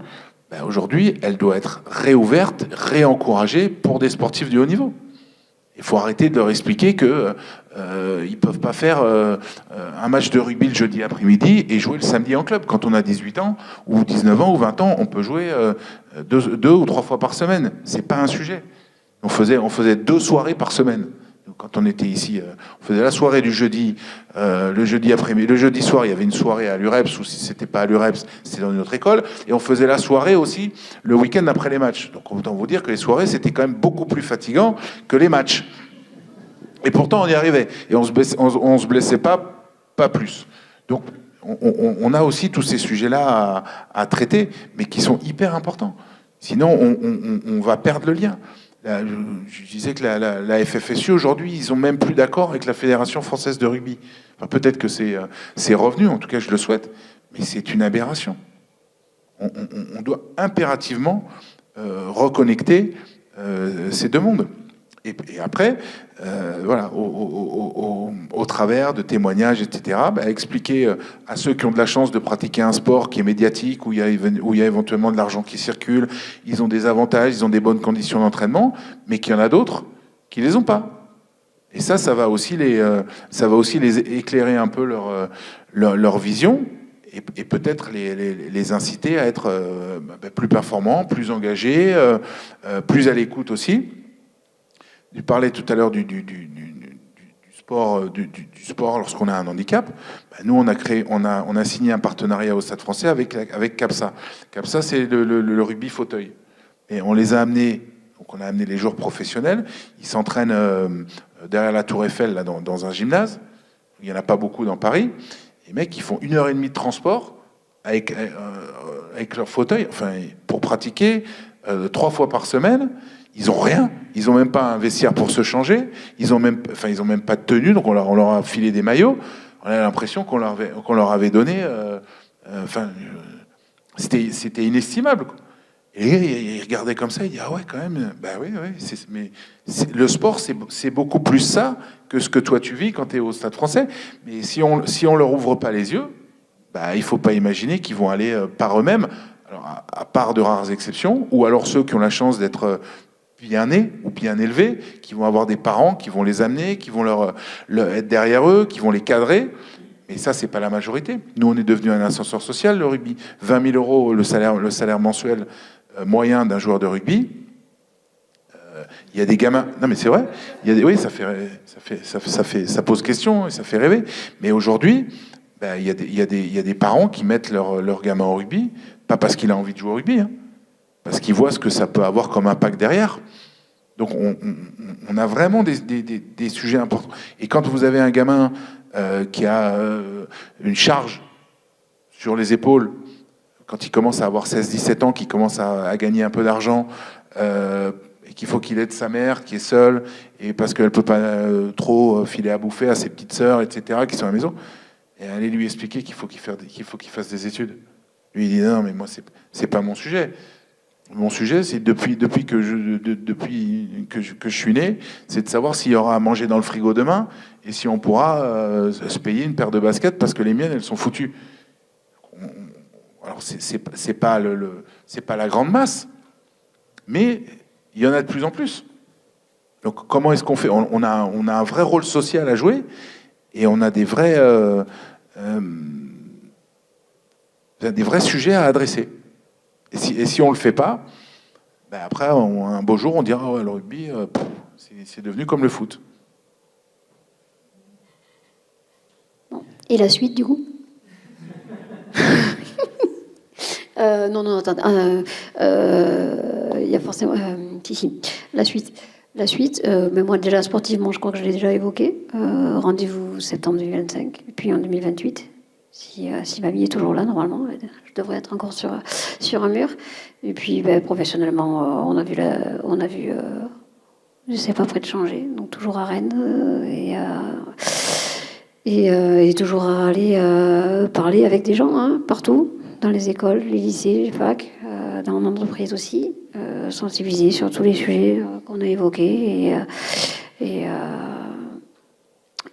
aujourd'hui, elle doit être réouverte, réencouragée pour des sportifs de haut niveau. Il faut arrêter de leur expliquer qu'ils ne peuvent pas faire un match de rugby le jeudi après-midi et jouer le samedi en club. Quand on a 18 ans, ou 19 ans, ou 20 ans, on peut jouer 2 ou 3 fois par semaine. C'est pas un sujet. On faisait 2 soirées par semaine. Quand on était ici, on faisait la soirée du jeudi, le jeudi après-midi. Le jeudi soir, il y avait une soirée à l'UREPS, ou si c'était pas à l'UREPS, c'était dans une autre école. Et on faisait la soirée aussi le week-end après les matchs. Donc autant vous dire que les soirées, c'était quand même beaucoup plus fatigant que les matchs. Et pourtant, on y arrivait. Et on se blessait pas plus. Donc on a aussi tous ces sujets-là à traiter, mais qui sont hyper importants. Sinon, on va perdre le lien. Je disais que la FFSU, aujourd'hui, ils ont même plus d'accord avec la Fédération française de rugby. Enfin, peut-être que c'est revenu, en tout cas je le souhaite, mais c'est une aberration. On doit impérativement reconnecter ces deux mondes. Et après, voilà, au travers de témoignages, etc., expliquer à ceux qui ont de la chance de pratiquer un sport qui est médiatique, où il y a éventuellement de l'argent qui circule, ils ont des avantages, ils ont des bonnes conditions d'entraînement, mais qu'il y en a d'autres qui les ont pas. Et ça va aussi les éclairer un peu leur vision et peut-être les inciter à être plus performants, plus engagés, plus à l'écoute aussi. Tu parlais tout à l'heure du sport lorsqu'on a un handicap. Nous, on a signé un partenariat au Stade Français avec CAPSA. CAPSA, c'est le rugby fauteuil. Et on les a amenés, donc on a amené les joueurs professionnels. Ils s'entraînent derrière la Tour Eiffel, là, dans un gymnase. Il n'y en a pas beaucoup dans Paris. Les mecs, ils font 1h30 de transport avec leur fauteuil, pour pratiquer 3 fois par semaine. Ils ont rien. Ils ont même pas un vestiaire pour se changer. Ils ont même pas de tenue. Donc on leur a filé des maillots. On a l'impression qu'on leur avait donné. C'était inestimable. Et ils regardaient comme ça. Ils disaient ah ouais quand même. Oui. Mais le sport c'est beaucoup plus ça que ce que toi tu vis quand tu es au Stade Français. Mais si on leur ouvre pas les yeux, il faut pas imaginer qu'ils vont aller par eux-mêmes. Alors à part de rares exceptions, ou alors ceux qui ont la chance d'être bien nés ou bien élevés, qui vont avoir des parents qui vont les amener, qui vont leur être derrière eux, qui vont les cadrer. Mais ça, c'est pas la majorité. Nous, on est devenu un ascenseur social, le rugby. 20 000 € le salaire mensuel moyen d'un joueur de rugby. Il y a des gamins. Non, mais c'est vrai. Oui, ça pose question et ça fait rêver. Mais aujourd'hui, il y a des parents qui mettent leur gamin au rugby, pas parce qu'il a envie de jouer au rugby, hein, parce qu'ils voient ce que ça peut avoir comme impact derrière. Donc, on a vraiment des sujets importants. Et quand vous avez un gamin qui a une charge sur les épaules, quand il commence à avoir 16-17 ans, qu'il commence à gagner un peu d'argent, et qu'il faut qu'il aide sa mère qui est seule, et parce qu'elle peut pas trop filer à bouffer à ses petites sœurs, etc., qui sont à la maison, et aller lui expliquer qu'il faut qu'il fasse des études. Lui, il dit non, mais moi, c'est pas mon sujet. Mon sujet, c'est depuis que je suis né, c'est de savoir s'il y aura à manger dans le frigo demain, et si on pourra se payer une paire de baskets parce que les miennes, elles sont foutues. Alors, c'est pas la grande masse, mais il y en a de plus en plus. Donc, comment est-ce qu'on fait ? On a un vrai rôle social à jouer, et on a des vrais sujets à adresser. Et si on le fait pas, après, un beau jour, on dira le rugby, c'est devenu comme le foot. Et la suite, du coup ? Non, attends. Il y a forcément... si. La suite, mais moi, déjà, sportivement, je crois que je l'ai déjà évoqué. Rendez-vous septembre 2025, et puis en 2028. Si ma vie est toujours là, normalement, je devrais être encore sur un mur. Et puis, professionnellement, on a vu, je sais pas, près de changer. Donc, toujours à Rennes. Et toujours à aller parler avec des gens, hein, partout, dans les écoles, les lycées, les facs, dans l'entreprise aussi, sensibiliser sur tous les sujets qu'on a évoqués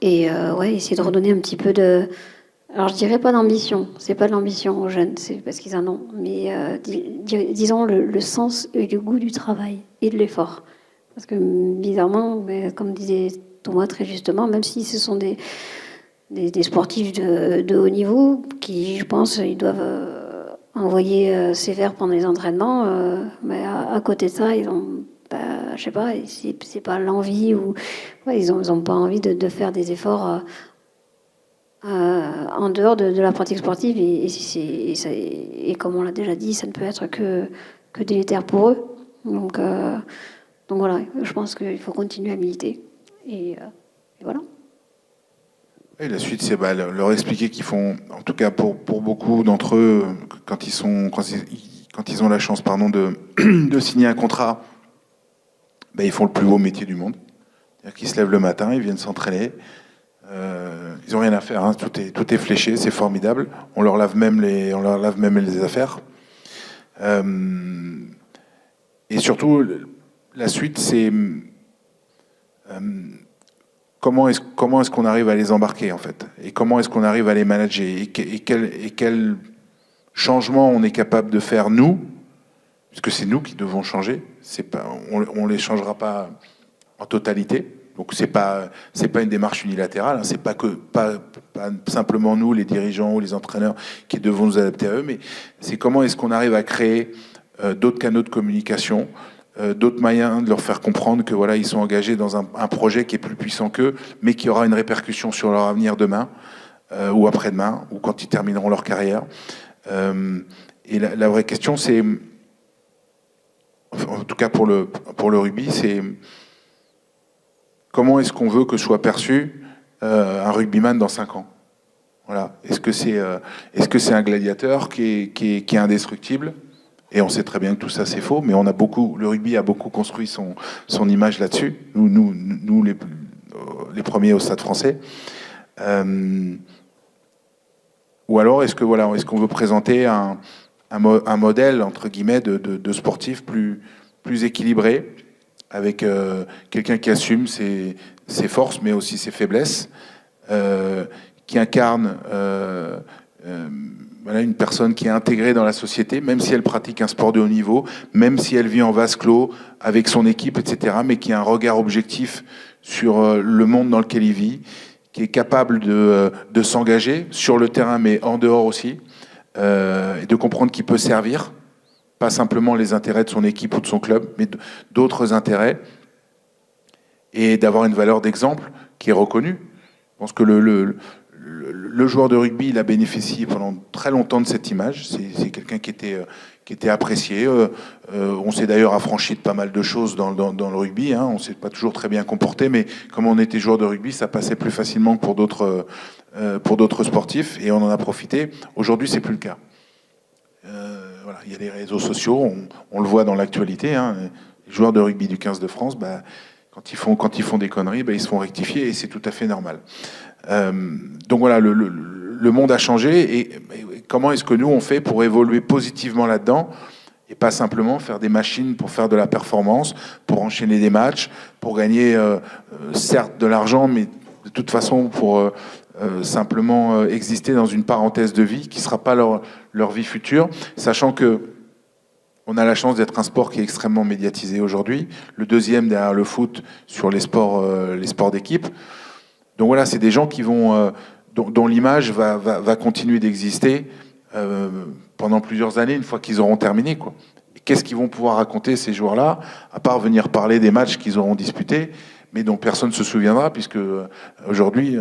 essayer de redonner un petit peu de... Alors je dirais pas d'ambition, c'est pas de l'ambition aux jeunes, c'est parce qu'ils en ont, mais disons le sens et le goût du travail et de l'effort. Parce que bizarrement, comme disait Thomas très justement, même si ce sont des sportifs de haut niveau qui, je pense, ils doivent envoyer sévère pendant les entraînements, mais à côté de ça, ils ont, je sais pas, c'est pas l'envie ou ils ont pas envie de faire des efforts en dehors de la pratique sportive et comme on l'a déjà dit, ça ne peut être que délétère pour eux. Donc voilà, je pense qu'il faut continuer à militer et voilà. Et la suite, c'est leur expliquer qu'ils font, en tout cas pour beaucoup d'entre eux, quand ils ont la chance, de signer un contrat, ils font le plus beau métier du monde. C'est-à-dire qu'ils se lèvent le matin, ils viennent s'entraîner. Ils n'ont rien à faire, hein. Tout est fléché, c'est formidable. On leur lave même les affaires. Et surtout, la suite, c'est comment est-ce qu'on arrive à les embarquer, en fait, et comment est-ce qu'on arrive à les manager, et quel changement on est capable de faire nous, puisque c'est nous qui devons changer. On les changera pas en totalité. Donc c'est pas une démarche unilatérale, hein. C'est pas simplement nous, les dirigeants ou les entraîneurs, qui devons nous adapter à eux, mais c'est comment est-ce qu'on arrive à créer d'autres canaux de communication, d'autres moyens de leur faire comprendre que voilà, ils sont engagés dans un projet qui est plus puissant qu'eux, mais qui aura une répercussion sur leur avenir demain ou après-demain, ou quand ils termineront leur carrière. Et la vraie question, c'est, en tout cas pour le rugby, c'est comment est-ce qu'on veut que soit perçu un rugbyman dans 5 ans ? Voilà. Est-ce que c'est un gladiateur qui est indestructible ? Et on sait très bien que tout ça c'est faux, mais le rugby a beaucoup construit son image là-dessus. Nous les premiers au Stade Français. Ou alors est-ce qu'on veut présenter un modèle entre guillemets de sportif plus équilibré, avec quelqu'un qui assume ses forces, mais aussi ses faiblesses, qui incarne une personne qui est intégrée dans la société, même si elle pratique un sport de haut niveau, même si elle vit en vase clos avec son équipe, etc., mais qui a un regard objectif sur le monde dans lequel il vit, qui est capable de s'engager sur le terrain, mais en dehors aussi, et de comprendre qu'il peut servir, pas simplement les intérêts de son équipe ou de son club, mais d'autres intérêts. et d'avoir une valeur d'exemple qui est reconnue. Je pense que le joueur de rugby, il a bénéficié pendant très longtemps de cette image. C'est quelqu'un qui était apprécié. On s'est d'ailleurs affranchi de pas mal de choses dans le rugby. Hein. On s'est pas toujours très bien comporté, mais comme on était joueur de rugby, ça passait plus facilement que pour d'autres sportifs, et on en a profité. Aujourd'hui, c'est plus le cas. Voilà, il y a les réseaux sociaux, on le voit dans l'actualité. Hein. Les joueurs de rugby du 15 de France, quand ils font des conneries, ils se font rectifier, et c'est tout à fait normal. Donc voilà, le monde a changé, et comment est-ce que nous on fait pour évoluer positivement là-dedans et pas simplement faire des machines pour faire de la performance, pour enchaîner des matchs, pour gagner certes de l'argent, mais de toute façon pour simplement exister dans une parenthèse de vie qui ne sera pas leur vie future, sachant que on a la chance d'être un sport qui est extrêmement médiatisé aujourd'hui, le deuxième derrière le foot sur les sports d'équipe. Donc voilà, c'est des gens qui vont, dont l'image va continuer d'exister pendant plusieurs années, une fois qu'ils auront terminé, quoi. Et qu'est-ce qu'ils vont pouvoir raconter, ces joueurs-là, à part venir parler des matchs qu'ils auront disputés, mais dont personne ne se souviendra, puisque aujourd'hui,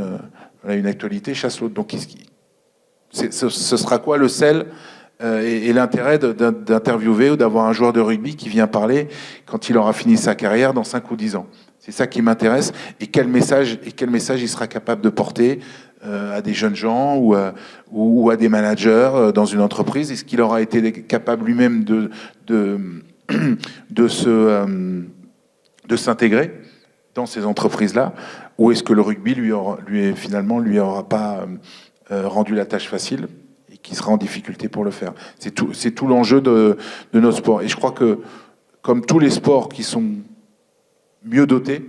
une actualité chasse l'autre. Donc ce sera quoi le sel et l'intérêt d'interviewer ou d'avoir un joueur de rugby qui vient parler quand il aura fini sa carrière dans 5 ou 10 ans? C'est ça qui m'intéresse. Et quel message il sera capable de porter à des jeunes gens ou à des managers dans une entreprise? Est-ce qu'il aura été capable lui-même de s'intégrer dans ces entreprises-là? Ou est-ce que le rugby lui aura pas rendu la tâche facile et qui sera en difficulté pour le faire? C'est tout l'enjeu de notre sport. Et je crois que, comme tous les sports qui sont mieux dotés,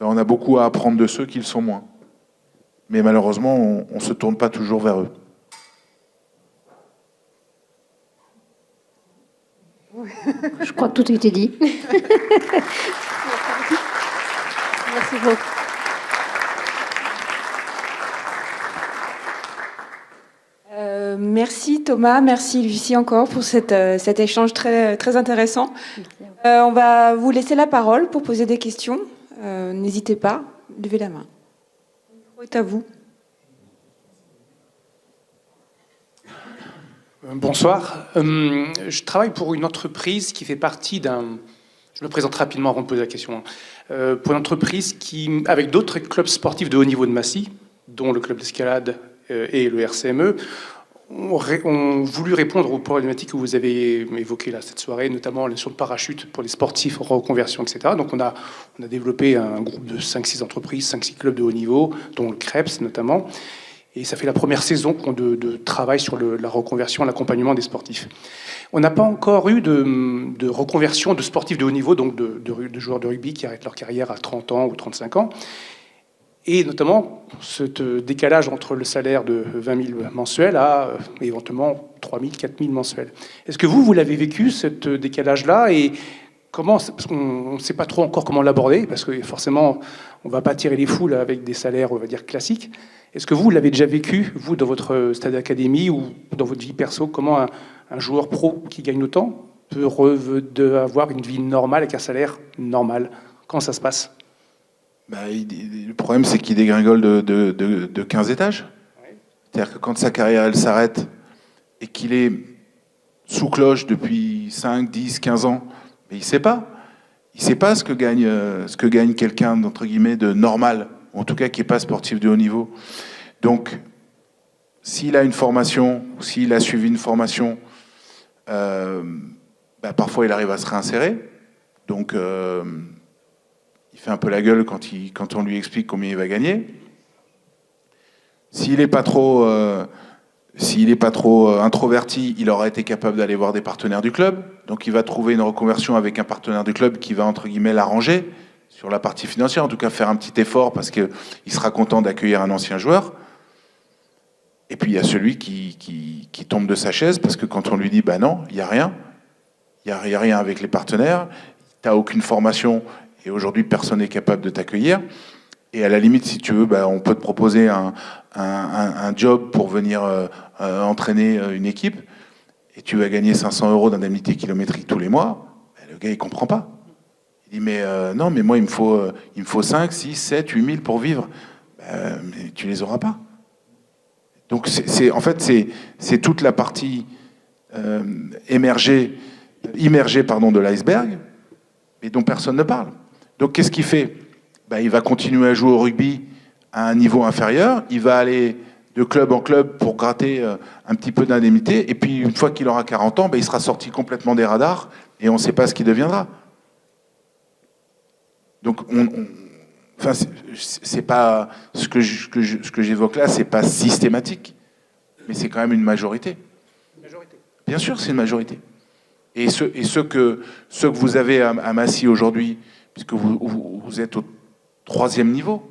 on a beaucoup à apprendre de ceux qui le sont moins. Mais malheureusement, on ne se tourne pas toujours vers eux. Je crois que tout a été dit. Merci beaucoup. Merci Thomas, merci Lucie encore pour cet échange très, très intéressant. On va vous laisser la parole pour poser des questions. N'hésitez pas, levez la main. Le micro est à vous. Bonsoir. Je travaille pour une entreprise qui fait partie d'un... Je me présente rapidement avant de poser la question. Pour une entreprise qui, avec d'autres clubs sportifs de haut niveau de Massy, dont le club d'escalade et le RCME, ont voulu répondre aux problématiques que vous avez évoquées là, cette soirée, notamment la notion de parachute pour les sportifs en reconversion, etc. Donc on a développé un groupe de 5-6 entreprises, 5-6 clubs de haut niveau, dont le CREPS notamment. Et ça fait la première saison de travail sur la reconversion, l'accompagnement des sportifs. On n'a pas encore eu de reconversion de sportifs de haut niveau, donc de joueurs de rugby qui arrêtent leur carrière à 30 ans ou 35 ans. Et notamment, ce décalage entre le salaire de 20 000 mensuels à éventuellement 3 000, 4 000 mensuels. Est-ce que vous l'avez vécu, ce décalage-là? Et comment, parce qu'on ne sait pas trop encore comment l'aborder, parce que forcément, on ne va pas tirer les foules avec des salaires, on va dire, classiques. Est-ce que vous l'avez déjà vécu, vous, dans votre stade d'académie ou dans votre vie perso? Comment un joueur pro qui gagne autant peut avoir une vie normale avec un salaire normal? Comment ça se passe? Le problème, c'est qu'il dégringole de 15 étages. Oui. C'est-à-dire que quand sa carrière elle s'arrête et qu'il est sous cloche depuis 5, 10, 15 ans, mais il ne sait pas. Il ne sait pas ce que gagne quelqu'un, entre guillemets, de normal, ou en tout cas qui n'est pas sportif de haut niveau. Donc, s'il a une formation, ou s'il a suivi une formation, parfois il arrive à se réinsérer. Donc, il fait un peu la gueule quand on lui explique combien il va gagner. S'il n'est pas trop introverti, il aura été capable d'aller voir des partenaires du club. Donc il va trouver une reconversion avec un partenaire du club qui va, entre guillemets, l'arranger sur la partie financière. En tout cas, faire un petit effort parce qu'il sera content d'accueillir un ancien joueur. Et puis il y a celui qui tombe de sa chaise parce que quand on lui dit « non, il n'y a rien. Il n'y a rien avec les partenaires. Tu n'as aucune formation. » Et aujourd'hui, personne n'est capable de t'accueillir. Et à la limite, si tu veux, on peut te proposer un job pour venir entraîner une équipe. Et tu vas gagner 500 € d'indemnité kilométrique tous les mois. Le gars, il ne comprend pas. Il Il dit, mais non, mais moi, il me faut 5, 6, 7, 8 000 pour vivre. Mais tu les auras pas. Donc, en fait, c'est toute la partie immergée de l'iceberg, mais dont personne ne parle. Donc, qu'est-ce qu'il fait? Il va continuer à jouer au rugby à un niveau inférieur. Il va aller de club en club pour gratter un petit peu d'indemnité. Et puis, une fois qu'il aura 40 ans, il sera sorti complètement des radars et on ne sait pas ce qu'il deviendra. Donc, enfin, c'est pas ce que j'évoque là, c'est pas systématique, mais c'est quand même une majorité. Bien sûr, c'est une majorité. Et ceux que vous avez à Massy aujourd'hui, puisque vous êtes au 3e niveau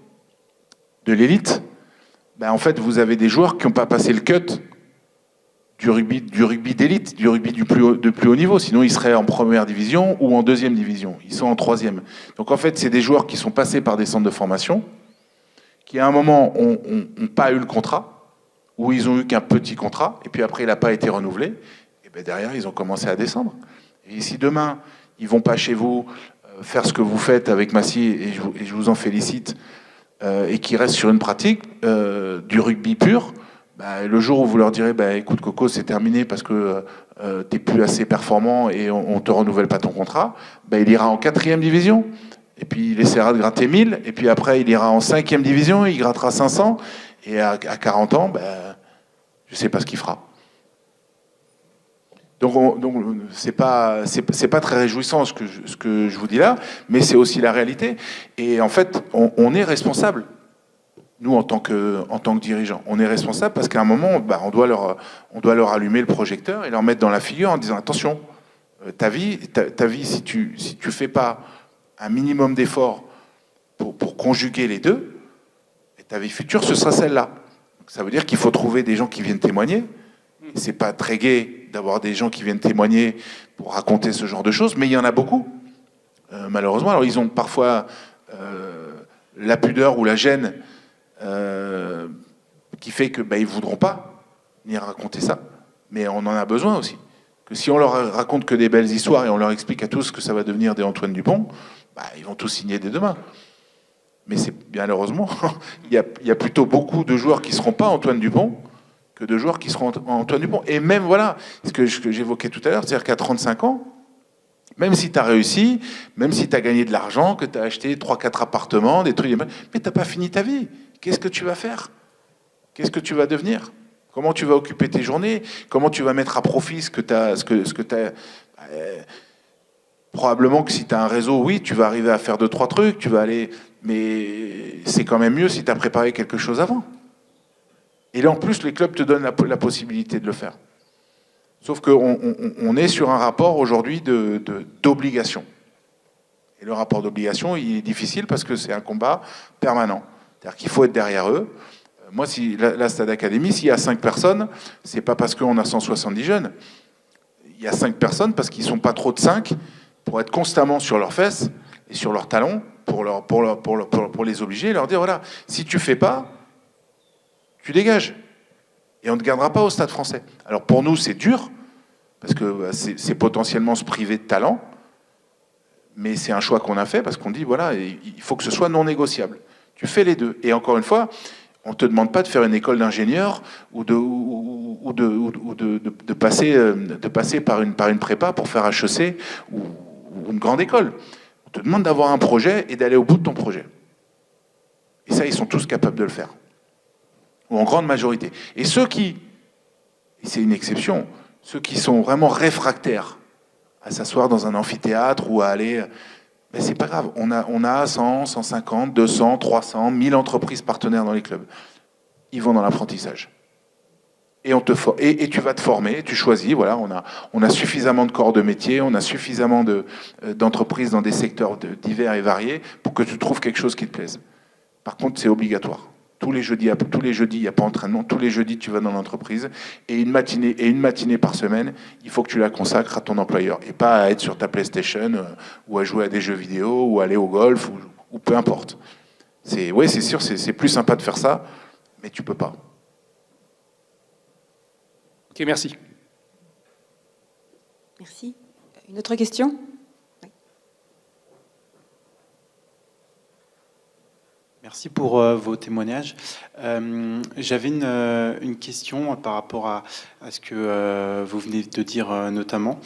de l'élite, en fait, vous avez des joueurs qui n'ont pas passé le cut du rugby d'élite, du rugby de plus haut niveau. Sinon, ils seraient en première division ou en 2e division. Ils sont en 3e. Donc, en fait, c'est des joueurs qui sont passés par des centres de formation, qui, à un moment, n'ont pas eu le contrat, ou ils ont eu qu'un petit contrat, et puis après, il n'a pas été renouvelé. Et derrière, ils ont commencé à descendre. Et si demain, ils ne vont pas chez vous faire ce que vous faites avec Massy, et je vous en félicite, et qui restent sur une pratique du rugby pur, le jour où vous leur direz écoute Coco, c'est terminé parce que t'es plus assez performant et on te renouvelle pas ton contrat, il ira en 4e division et puis il essaiera de gratter 1000 et puis après il ira en 5e division, il grattera 500 et à 40 ans je sais pas ce qu'il fera. Donc c'est pas très réjouissant ce que je vous dis là, mais c'est aussi la réalité. Et en fait, on est responsable. Nous, en tant que dirigeants, on est responsable parce qu'à un moment, on doit leur allumer le projecteur et leur mettre dans la figure en disant attention, ta vie, si tu fais pas un minimum d'efforts pour conjuguer les deux, et ta vie future, ce sera celle-là. Donc, ça veut dire qu'il faut trouver des gens qui viennent témoigner. Et c'est pas très gai d'avoir des gens qui viennent témoigner pour raconter ce genre de choses, mais il y en a beaucoup, malheureusement. Alors, ils ont parfois la pudeur ou la gêne qui fait que ils voudront pas venir raconter ça, mais on en a besoin aussi. Que si on leur raconte que des belles histoires et on leur explique à tous que ça va devenir des Antoine Dupont, ils vont tous signer dès demain. Mais c'est malheureusement, il y a plutôt beaucoup de joueurs qui seront pas Antoine Dupont que de joueurs qui seront Antoine Dupont. Et même voilà, ce que j'évoquais tout à l'heure, c'est-à-dire qu'à 35 ans, même si tu as réussi, même si tu as gagné de l'argent, que tu as acheté 3-4 appartements, des trucs, mais tu n'as pas fini ta vie. Qu'est-ce que tu vas faire? Qu'est-ce que tu vas devenir? Comment tu vas occuper tes journées? Comment tu vas mettre à profit ce que tu as probablement que si tu as un réseau, oui, tu vas arriver à faire 2-3 trucs, tu vas aller... Mais c'est quand même mieux si tu as préparé quelque chose avant. Et là, en plus, les clubs te donnent la possibilité de le faire. Sauf qu'on est sur un rapport aujourd'hui d'obligation. Et le rapport d'obligation, il est difficile parce que c'est un combat permanent. C'est-à-dire qu'il faut être derrière eux. Moi, si la Stade Académie, s'il y a 5 personnes, c'est pas parce qu'on a 170 jeunes. Il y a 5 personnes parce qu'ils sont pas trop de 5 pour être constamment sur leurs fesses et sur leurs talons pour les obliger et leur dire voilà, si tu fais pas, tu dégages. Et on ne te gardera pas au Stade Français. Alors pour nous, c'est dur, parce que c'est potentiellement se priver de talent, mais c'est un choix qu'on a fait, parce qu'on dit, voilà, il faut que ce soit non négociable. Tu fais les deux. Et encore une fois, on ne te demande pas de faire une école d'ingénieur ou de passer par une prépa pour faire HEC ou une grande école. On te demande d'avoir un projet et d'aller au bout de ton projet. Et ça, ils sont tous capables de le faire. Ou en grande majorité. Et ceux qui, et c'est une exception, ceux qui sont vraiment réfractaires à s'asseoir dans un amphithéâtre ou à aller... c'est pas grave, on a 100, 150, 200, 300, 1000 entreprises partenaires dans les clubs. Ils vont dans l'apprentissage. Et tu vas te former, tu choisis, voilà, on a suffisamment de corps de métier, on a suffisamment d'entreprises dans des secteurs divers et variés pour que tu trouves quelque chose qui te plaise. Par contre, c'est obligatoire. Tous les jeudis, il n'y a pas d'entraînement. Tous les jeudis, tu vas dans l'entreprise. Et une matinée par semaine, il faut que tu la consacres à ton employeur. Et pas à être sur ta PlayStation ou à jouer à des jeux vidéo ou aller au golf ou peu importe. C'est sûr, c'est plus sympa de faire ça, mais tu peux pas. Ok, merci. Merci. Une autre question? Merci pour vos témoignages. J'avais une question par rapport à ce que vous venez de dire notamment.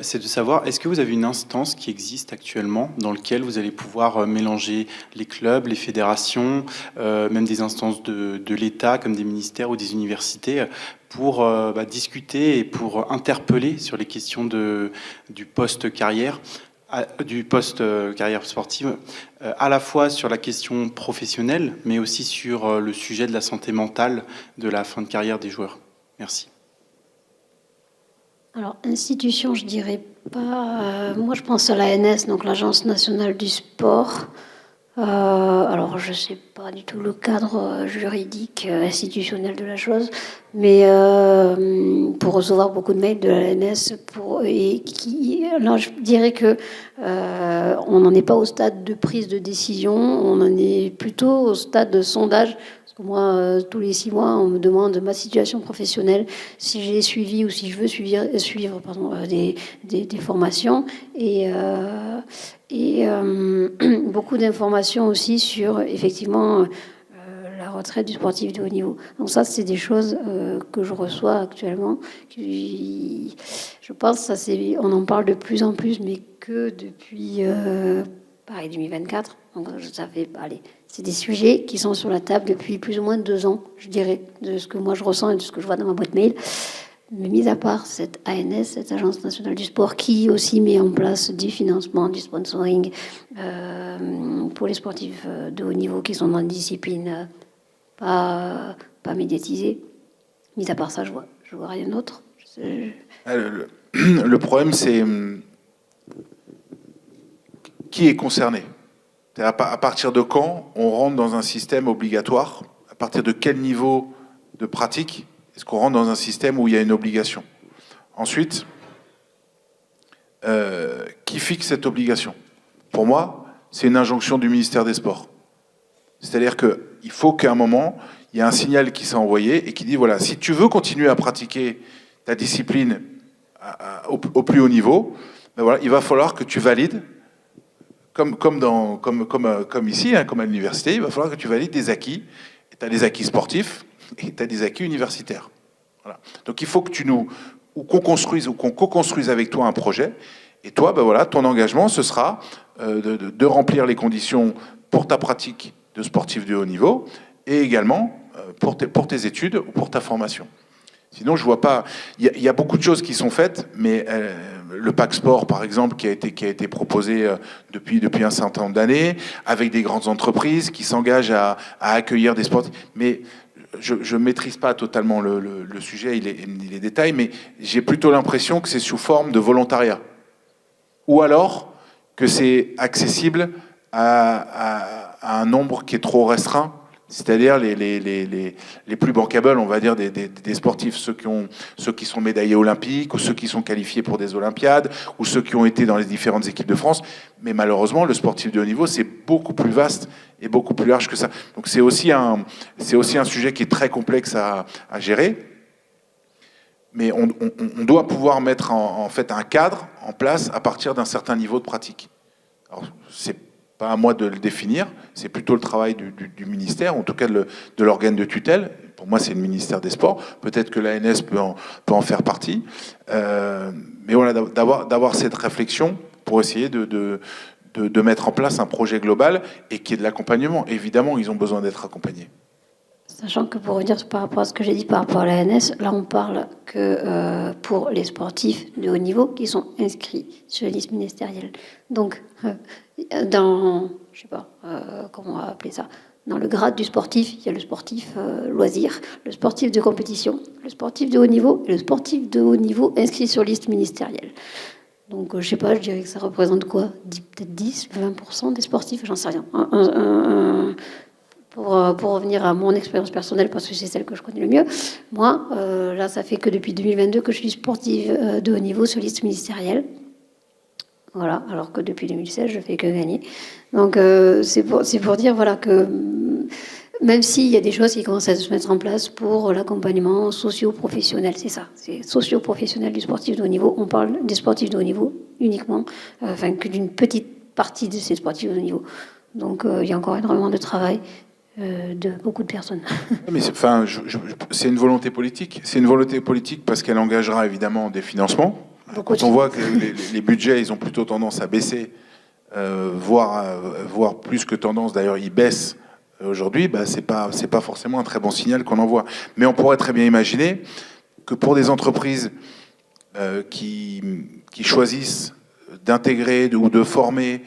C'est de savoir, est-ce que vous avez une instance qui existe actuellement dans laquelle vous allez pouvoir mélanger les clubs, les fédérations, même des instances de l'État comme des ministères ou des universités pour discuter et pour interpeller sur les questions du post-carrière sportive, à la fois sur la question professionnelle, mais aussi sur le sujet de la santé mentale de la fin de carrière des joueurs. Merci. Alors, institution, je dirais pas. Moi, je pense à l'ANS, donc l'Agence nationale du sport. Alors, je ne sais pas du tout le cadre juridique, institutionnel de la chose, mais pour recevoir beaucoup de mails de l'ANS, alors je dirais que on n'en est pas au stade de prise de décision, on en est plutôt au stade de sondage. Parce que moi, tous les 6 mois, on me demande ma situation professionnelle, si j'ai suivi ou si je veux suivre des formations et beaucoup d'informations aussi sur, effectivement, la retraite du sportif de haut niveau. Donc ça, c'est des choses que je reçois actuellement. Je pense que on en parle de plus en plus, mais que depuis, pareil, 2024. Donc ça fait, c'est des sujets qui sont sur la table depuis plus ou moins 2 ans, je dirais, de ce que moi je ressens et de ce que je vois dans ma boîte mail. Mais mis à part cette ANS, cette Agence nationale du sport, qui aussi met en place du financement, du sponsoring pour les sportifs de haut niveau qui sont dans des disciplines pas médiatisées. Mis à part ça, je vois rien d'autre. Le problème, c'est qui est concerné. À partir de quand on rentre dans un système obligatoire? À partir de quel niveau de pratique est-ce qu'on rentre dans un système où il y a une obligation? Ensuite, qui fixe cette obligation? Pour moi, c'est une injonction du ministère des Sports. C'est-à-dire qu'il faut qu'à un moment, il y ait un signal qui s'est envoyé et qui dit, voilà, si tu veux continuer à pratiquer ta discipline au plus haut niveau, ben voilà, il va falloir que tu valides, comme ici, comme à l'université, il va falloir que tu valides des acquis. Tu as des acquis sportifs et tu as des acquis universitaires. Voilà. Donc il faut que qu'on construise ou qu'on co-construise avec toi un projet. Et toi, ben voilà, ton engagement, ce sera de remplir les conditions pour ta pratique de sportif de haut niveau et également pour tes études ou pour ta formation. Sinon, je vois pas. Il y a beaucoup de choses qui sont faites, mais le Pack Sport, par exemple, qui a été proposé depuis un certain nombre d'années, avec des grandes entreprises qui s'engagent à accueillir des sportifs. Mais je maîtrise pas totalement le sujet, les détails, mais j'ai plutôt l'impression que c'est sous forme de volontariat, ou alors que c'est accessible à un nombre qui est trop restreint. C'est-à-dire les plus bancables, on va dire, des sportifs, ceux qui sont médaillés olympiques, ou ceux qui sont qualifiés pour des Olympiades, ou ceux qui ont été dans les différentes équipes de France. Mais malheureusement, le sportif de haut niveau, c'est beaucoup plus vaste et beaucoup plus large que ça. Donc c'est aussi un sujet qui est très complexe à gérer. Mais on doit pouvoir mettre en fait un cadre en place à partir d'un certain niveau de pratique. Alors, c'est pas à moi de le définir, c'est plutôt le travail du ministère, en tout cas de l'organe de tutelle. Pour moi, c'est le ministère des Sports. Peut-être que l'ANS peut en faire partie. Mais voilà, d'avoir cette réflexion pour essayer de mettre en place un projet global et qui est de l'accompagnement. Évidemment, ils ont besoin d'être accompagnés. Sachant que pour revenir par rapport à ce que j'ai dit par rapport à l'ANS, là on parle que pour les sportifs de haut niveau qui sont inscrits sur la liste ministérielle. Donc, dans, je sais pas, comment on va appeler ça, dans le grade du sportif, il y a le sportif loisir, le sportif de compétition, le sportif de haut niveau et le sportif de haut niveau inscrit sur liste ministérielle. Donc, je sais pas, je dirais que ça représente quoi? Peut-être 10, 20% des sportifs, j'en sais rien. Pour revenir à mon expérience personnelle, parce que c'est celle que je connais le mieux, moi, là, ça fait que depuis 2022 que je suis sportive de haut niveau sur liste ministérielle. Voilà, alors que depuis 2016, je fais que gagner. Donc, c'est pour dire voilà, que même s'il y a des choses qui commencent à se mettre en place pour l'accompagnement socio-professionnel, c'est ça, c'est socio-professionnel du sportif de haut niveau. On parle des sportifs de haut niveau uniquement, enfin, que d'une petite partie de ces sportifs de haut niveau. Donc il y a encore énormément de travail de beaucoup de personnes. Mais c'est une volonté politique. C'est une volonté politique parce qu'elle engagera évidemment des financements. Quand on voit que les budgets, ils ont plutôt tendance à baisser, voire plus que tendance, d'ailleurs, ils baissent aujourd'hui, bah, c'est pas forcément un très bon signal qu'on envoie. Mais on pourrait très bien imaginer que pour des entreprises qui choisissent d'intégrer ou de former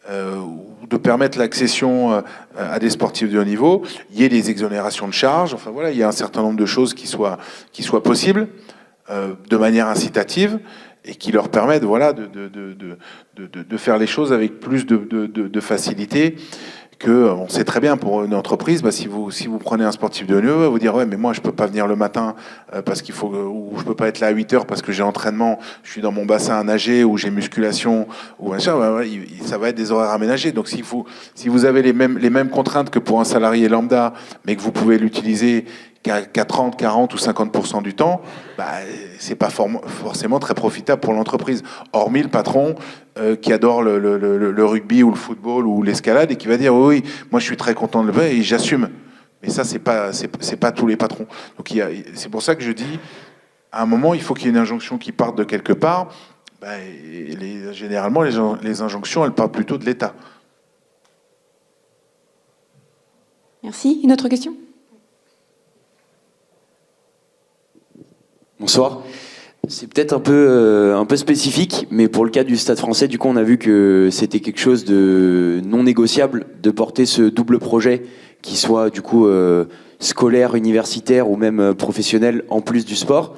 ou de permettre l'accession à des sportifs de haut niveau, il y ait des exonérations de charges. Enfin voilà, il y a un certain nombre de choses qui soient possibles de manière incitative et qui leur permettent voilà, de faire les choses avec plus de facilité. On sait très bien pour une entreprise, bah, si vous prenez un sportif de haut niveau, vous dire ouais mais moi je peux pas venir le matin parce qu'il faut, ou je peux pas être là à 8 heures parce que j'ai entraînement, je suis dans mon bassin à nager ou j'ai musculation ou machin, bah, ça va être des horaires aménagés. Donc si vous avez les mêmes contraintes que pour un salarié lambda, mais que vous pouvez l'utiliser qu'à 30, 40 ou 50% du temps, bah, c'est pas forcément très profitable pour l'entreprise. Hormis le patron qui adore le rugby ou le football ou l'escalade et qui va dire oui, moi je suis très content de le faire et j'assume. Mais ça, c'est pas tous les patrons. Donc c'est pour ça que je dis, à un moment, il faut qu'il y ait une injonction qui parte de quelque part. Bah, généralement, les injonctions, elles partent plutôt de l'État. Merci. Une autre question ? Bonsoir. C'est peut-être un peu spécifique, mais pour le cas du Stade Français, du coup, on a vu que c'était quelque chose de non négociable de porter ce double projet, qui soit du coup scolaire, universitaire ou même professionnel en plus du sport.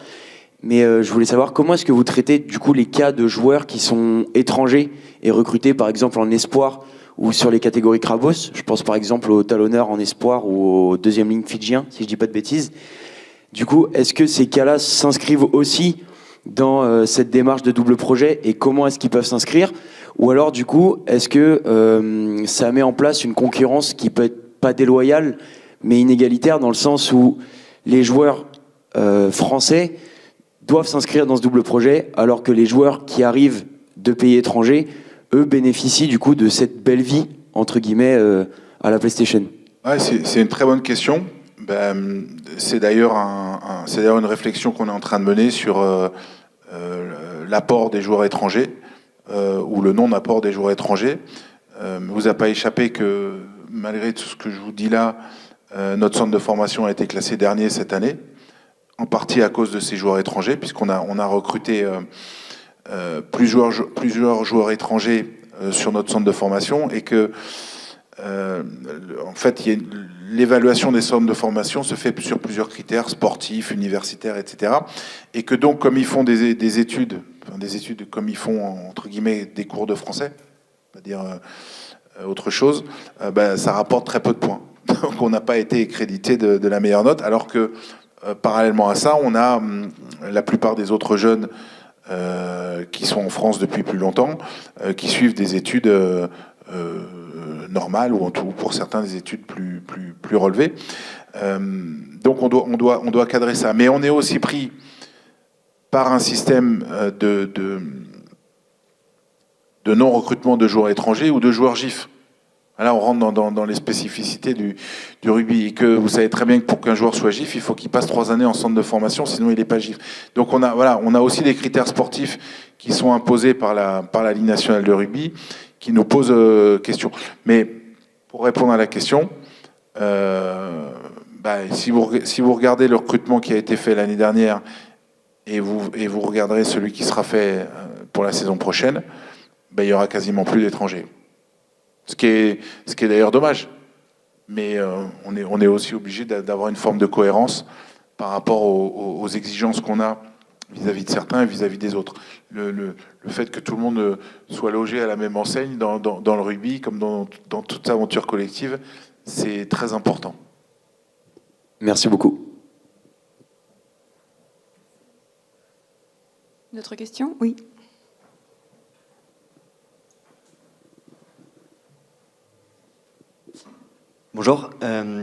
Mais je voulais savoir comment est-ce que vous traitez du coup les cas de joueurs qui sont étrangers et recrutés par exemple en espoir ou sur les catégories Krabos. Je pense par exemple aux talonneurs en espoir ou aux deuxième ligne fidjiens, si je dis pas de bêtises. Du coup, est-ce que ces cas-là s'inscrivent aussi dans cette démarche de double projet et comment est-ce qu'ils peuvent s'inscrire? Ou alors, du coup, est-ce que ça met en place une concurrence qui peut être pas déloyale, mais inégalitaire, dans le sens où les joueurs français doivent s'inscrire dans ce double projet, alors que les joueurs qui arrivent de pays étrangers, eux, bénéficient du coup de cette belle vie, entre guillemets, à la PlayStation? Ouais, c'est une très bonne question. Ben, c'est d'ailleurs une réflexion qu'on est en train de mener sur l'apport des joueurs étrangers ou le non-apport des joueurs étrangers. Vous a pas échappé que malgré tout ce que je vous dis là, notre centre de formation a été classé dernier cette année, en partie à cause de ces joueurs étrangers, puisqu'on a recruté plusieurs joueurs étrangers sur notre centre de formation et que en fait, l'évaluation des centres de formation se fait sur plusieurs critères, sportifs, universitaires, etc. Et que donc, comme ils font des études comme ils font, entre guillemets, des cours de français, c'est-à-dire autre chose, ça rapporte très peu de points. Donc on n'a pas été crédité de la meilleure note, alors que parallèlement à ça, on a la plupart des autres jeunes qui sont en France depuis plus longtemps, qui suivent des études normales ou pour certains des études plus relevées. Donc on doit cadrer ça. Mais on est aussi pris par un système de non-recrutement de joueurs étrangers ou de joueurs GIF. Là, on rentre dans les spécificités du rugby. Et que vous savez très bien que pour qu'un joueur soit GIF, il faut qu'il passe 3 années en centre de formation, sinon il n'est pas GIF. Donc on a aussi des critères sportifs qui sont imposés par la Ligue nationale de rugby, qui nous posent question. Mais pour répondre à la question, si vous regardez le recrutement qui a été fait l'année dernière et vous regarderez celui qui sera fait pour la saison prochaine, il y aura quasiment plus d'étrangers. Ce qui est d'ailleurs dommage. Mais on est aussi obligé d'avoir une forme de cohérence par rapport aux exigences qu'on a vis-à-vis de certains et vis-à-vis des autres. Le fait que tout le monde soit logé à la même enseigne dans le rugby, comme dans toute aventure collective, c'est très important. Merci beaucoup. Une autre question ? Oui. Bonjour,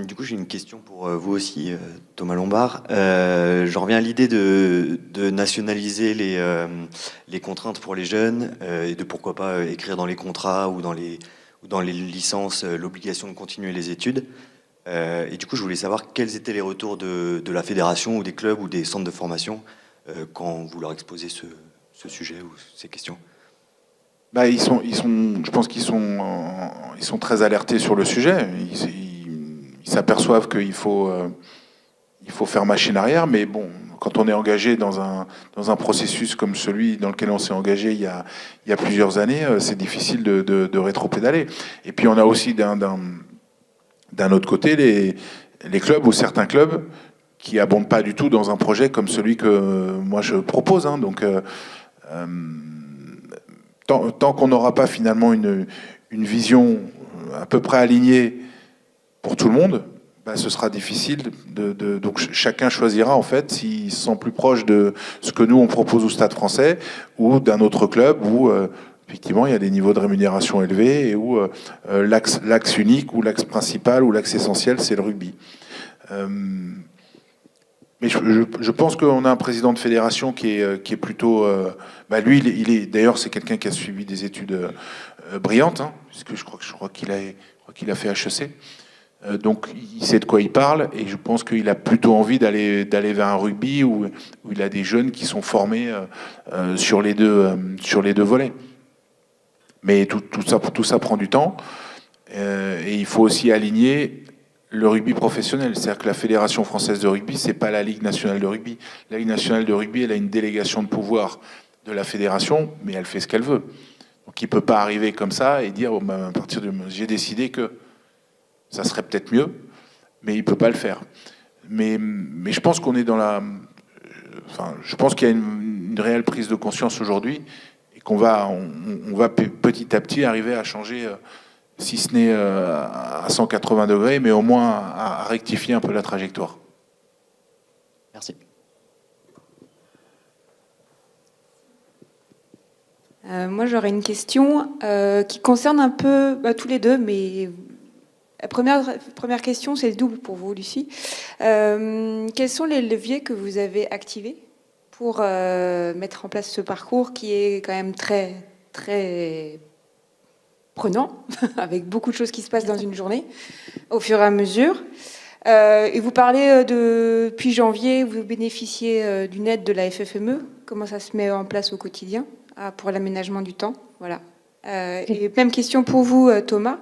du coup j'ai une question pour vous aussi, Thomas Lombard. J'en reviens à l'idée de nationaliser les contraintes pour les jeunes et de pourquoi pas écrire dans les contrats ou dans dans les licences l'obligation de continuer les études. Et du coup, je voulais savoir quels étaient les retours de la fédération ou des clubs ou des centres de formation quand vous leur exposez ce sujet ou ces questions. Bah, je pense qu'ils sont très alertés sur le sujet. Ils s'aperçoivent qu'il faut faire machine arrière, mais bon, quand on est engagé dans un processus comme celui dans lequel on s'est engagé il y a plusieurs années, c'est difficile de rétropédaler. Et puis on a aussi d'un autre côté les clubs ou certains clubs qui abondent pas du tout dans un projet comme celui que moi je propose. Hein. Donc tant qu'on n'aura pas finalement une vision à peu près alignée pour tout le monde, bah, ce sera difficile. Donc chacun choisira en fait s'il se sent plus proche de ce que nous on propose au Stade Français ou d'un autre club où effectivement il y a des niveaux de rémunération élevés et où l'axe unique ou l'axe principal ou l'axe essentiel c'est le rugby. Mais je pense qu'on a un président de fédération qui est plutôt... lui, d'ailleurs, c'est quelqu'un qui a suivi des études brillantes, hein, puisque je crois qu'il a fait HEC. Donc, il sait de quoi il parle, et je pense qu'il a plutôt envie d'aller vers un rugby où il a des jeunes qui sont formés sur les deux volets. Mais tout ça prend du temps, et il faut aussi aligner le rugby professionnel. C'est-à-dire que la Fédération française de rugby, c'est pas la Ligue nationale de rugby. La Ligue nationale de rugby, elle a une délégation de pouvoir de la fédération, mais elle fait ce qu'elle veut. Donc il peut pas arriver comme ça et dire à partir de j'ai décidé que ça serait peut-être mieux, mais il peut pas le faire. Mais je pense qu'on est je pense qu'il y a une réelle prise de conscience aujourd'hui et qu'on va petit à petit arriver à changer. Si ce n'est à 180 degrés, mais au moins à rectifier un peu la trajectoire. Merci. Moi, j'aurais une question qui concerne un peu tous les deux, mais la première question, c'est double pour vous, Lucie. Quels sont les leviers que vous avez activés pour mettre en place ce parcours qui est quand même très, très prenant, avec beaucoup de choses qui se passent dans une journée, au fur et à mesure. Et vous parlez depuis janvier, vous bénéficiez d'une aide de la FFME. Comment ça se met en place au quotidien pour l'aménagement du temps? Voilà. Et même question pour vous, Thomas.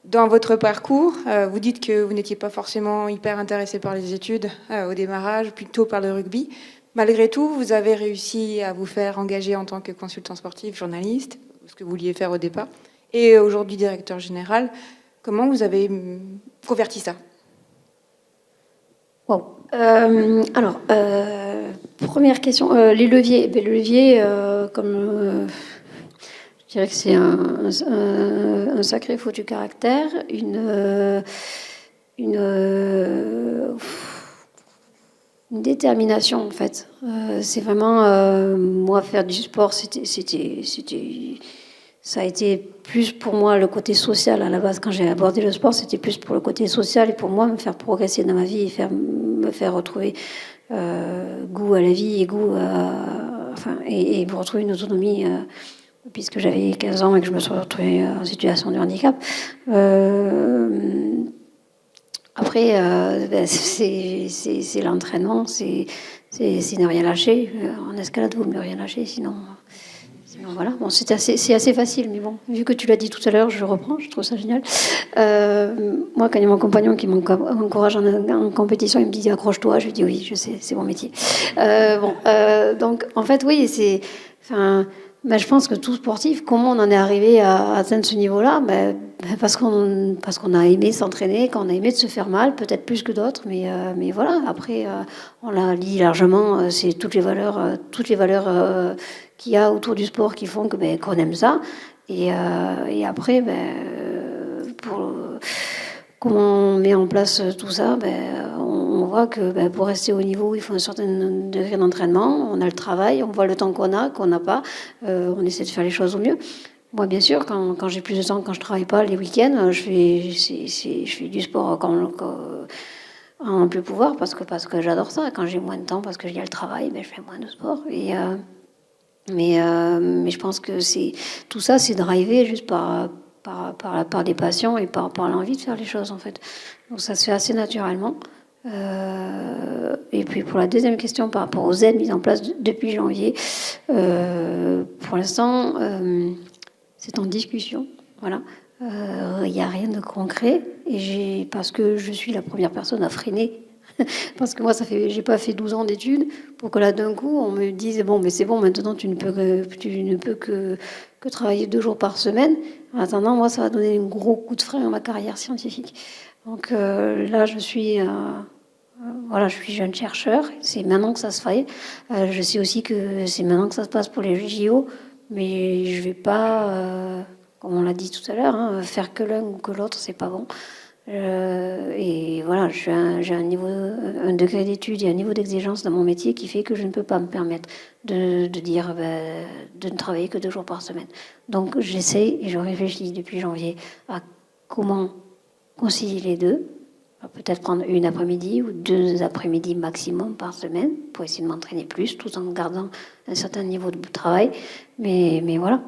Dans votre parcours, vous dites que vous n'étiez pas forcément hyper intéressé par les études au démarrage, plutôt par le rugby. Malgré tout, vous avez réussi à vous faire engager en tant que consultant sportif, journaliste, ce que vous vouliez faire au départ. Et aujourd'hui directeur général, comment vous avez converti ça? Wow. Alors, première question, les leviers. Le levier, comme je dirais que c'est un sacré foutu caractère, une détermination en fait. C'est vraiment moi faire du sport, ça a été plus pour moi le côté social à la base. Quand j'ai abordé le sport, c'était plus pour le côté social et pour moi me faire progresser dans ma vie et me faire retrouver goût à la vie et goût et pour retrouver une autonomie puisque j'avais 15 ans et que je me suis retrouvée en situation de handicap. Après, c'est l'entraînement, c'est ne rien lâcher. En escalade, vous ne rien lâcher, sinon voilà. Bon, c'est assez facile, mais bon, vu que tu l'as dit tout à l'heure, je reprends, je trouve ça génial. Moi, quand il y a mon compagnon qui m'encourage en compétition, il me dit accroche-toi, je lui dis oui, je sais, c'est mon métier. Donc, en fait, oui, je pense que tout sportif, comment on en est arrivé à atteindre ce niveau-là? Parce qu'on a aimé s'entraîner, qu'on a aimé de se faire mal, peut-être plus que d'autres, mais voilà. Après, on l'a dit largement, c'est toutes les valeurs qu'il y a autour du sport qui font qu'on aime ça. Et après, comment on met en place tout ça? On voit que pour rester au niveau, il faut un certain degré d'entraînement. On a le travail, on voit le temps qu'on n'a pas. On essaie de faire les choses au mieux. Moi, bien sûr, quand j'ai plus de temps, quand je travaille pas les week-ends, je fais du sport en plus pouvoir parce que j'adore ça. Quand j'ai moins de temps, parce que il y a le travail, je fais moins de sport. Mais je pense que tout ça, c'est drivé juste par par des passions et par l'envie de faire les choses, en fait. Donc ça se fait assez naturellement. Et puis pour la deuxième question, par rapport aux aides mises en place depuis janvier, pour l'instant, c'est en discussion. Voilà. Il n'y a rien de concret. Et parce que je suis la première personne à freiner. Parce que moi, j'ai pas fait 12 ans d'études pour que là, d'un coup, on me dise bon, mais c'est bon, maintenant, tu ne peux que travailler 2 jours par semaine. En attendant, moi, ça va donner un gros coup de frein à ma carrière scientifique. Donc là, je suis jeune chercheur. C'est maintenant que ça se fait. Je sais aussi que c'est maintenant que ça se passe pour les JO, mais je vais pas, comme on l'a dit tout à l'heure, faire que l'un ou que l'autre, c'est pas bon. Et voilà, j'ai un degré d'études et un niveau d'exigence dans mon métier qui fait que je ne peux pas me permettre de dire de ne travailler que 2 jours par semaine. Donc j'essaie et je réfléchis depuis janvier à comment concilier les deux. Peut-être prendre une après-midi ou 2 après-midi maximum par semaine pour essayer de m'entraîner plus, tout en gardant un certain niveau de travail. Mais voilà.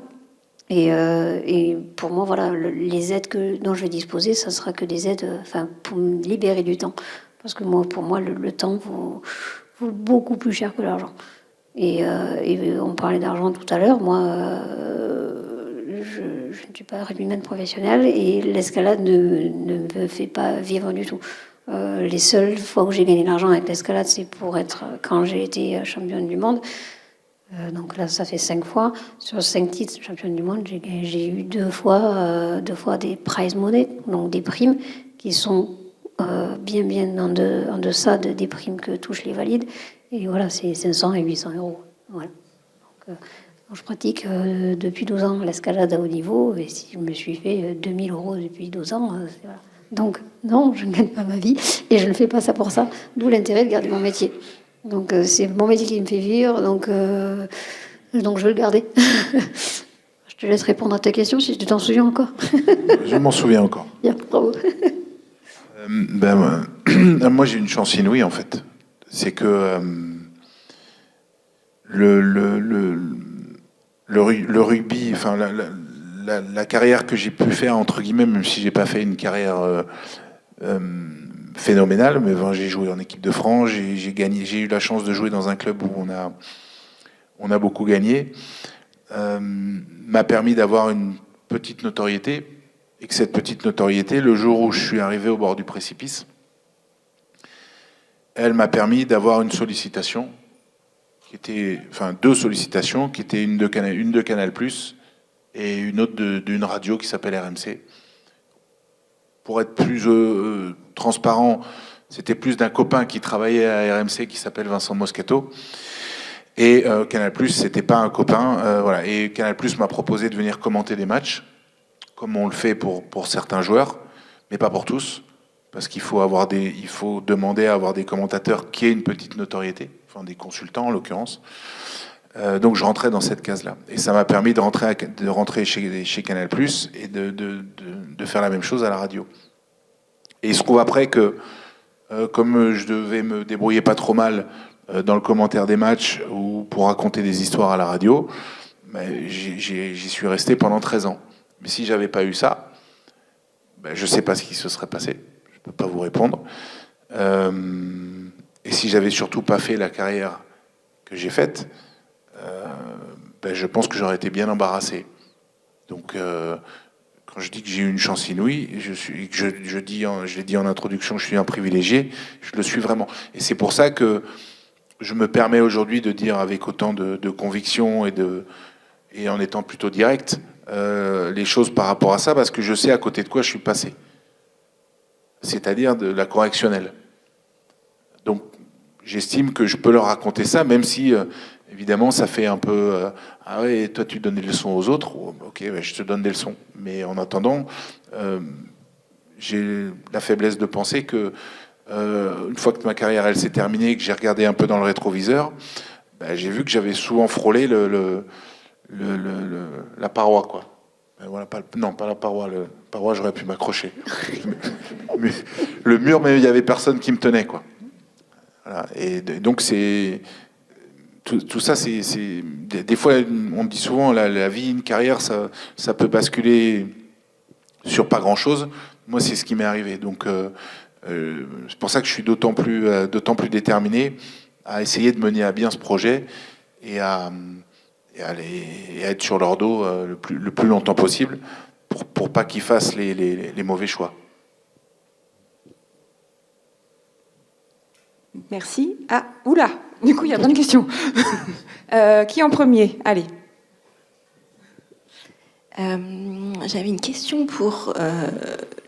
Et pour moi, voilà, les aides dont je vais disposer, ça sera que des aides, pour me libérer du temps, parce que pour moi, le temps vaut beaucoup plus cher que l'argent. Et on parlait d'argent tout à l'heure. Moi, je ne suis pas rugbyman professionnelle et l'escalade ne me fait pas vivre du tout. Les seules fois où j'ai gagné de l'argent avec l'escalade, c'est quand j'ai été championne du monde. Donc là, ça fait 5 fois. Sur 5 titres championne du monde, j'ai eu 2 fois des prize money, donc des primes qui sont bien en deçà des primes que touchent les valides. Et voilà, c'est 500 et 800 euros. Voilà. Donc, je pratique depuis 12 ans l'escalade à haut niveau, et si je me suis fait 2000 euros depuis 12 ans, voilà. Donc non, je ne gagne pas ma vie, et je ne fais pas ça pour ça, d'où l'intérêt de garder mon métier. Donc c'est mon métier qui me fait vivre, donc je veux le garder. Je te laisse répondre à ta question si tu t'en souviens encore. Je m'en souviens encore. Bien, bravo. Moi j'ai une chance inouïe en fait. C'est que le rugby, enfin la carrière que j'ai pu faire entre guillemets, même si j'ai pas fait une carrière phénoménale, mais j'ai joué en équipe de France, j'ai eu la chance de jouer dans un club où on a beaucoup gagné, m'a permis d'avoir une petite notoriété, et que cette petite notoriété, le jour où je suis arrivé au bord du précipice, elle m'a permis d'avoir une sollicitation, deux sollicitations, qui étaient une de Canal+, et une autre d'une radio qui s'appelle RMC. Pour être plus transparent, c'était plus d'un copain qui travaillait à RMC qui s'appelle Vincent Moscato. Et Canal+, c'était pas un copain. Voilà. Et Canal+ m'a proposé de venir commenter des matchs, comme on le fait pour certains joueurs, mais pas pour tous, parce qu'il faut demander à avoir des commentateurs qui aient une petite notoriété, enfin des consultants en l'occurrence. Donc je rentrais dans cette case-là. Et ça m'a permis de rentrer chez Canal+, et de faire la même chose à la radio. Et il se trouve après que, comme je devais me débrouiller pas trop mal dans le commentaire des matchs ou pour raconter des histoires à la radio, j'y suis resté pendant 13 ans. Mais si j'avais pas eu ça, je sais pas ce qui se serait passé. Je peux pas vous répondre. Et si j'avais surtout pas fait la carrière que j'ai faite, je pense que j'aurais été bien embarrassé. Donc, quand je dis que j'ai eu une chance inouïe, je l'ai dit en introduction, je suis un privilégié, je le suis vraiment. Et c'est pour ça que je me permets aujourd'hui de dire avec autant de conviction et en étant plutôt direct les choses par rapport à ça, parce que je sais à côté de quoi je suis passé. C'est-à-dire de la correctionnelle. Donc, j'estime que je peux leur raconter ça, même si... évidemment, ça fait un peu ah ouais, toi tu donnes des leçons aux autres. Ok, je te donne des leçons. Mais en attendant, j'ai la faiblesse de penser que une fois que ma carrière elle s'est terminée, que j'ai regardé un peu dans le rétroviseur, j'ai vu que j'avais souvent frôlé la paroi, quoi. Voilà, pas la paroi. La paroi, j'aurais pu m'accrocher. Mais le mur, mais il y avait personne qui me tenait, quoi. Voilà. Et donc c'est tout ça, c'est des fois, on dit souvent, la vie, une carrière, ça peut basculer sur pas grand-chose. Moi, c'est ce qui m'est arrivé. Donc, c'est pour ça que je suis d'autant plus déterminé à essayer de mener à bien ce projet et à être sur leur dos le plus longtemps possible pour pas qu'ils fassent les mauvais choix. Merci. Ah, oula, du coup, il y a plein de questions. Qui en premier? Allez. J'avais une question pour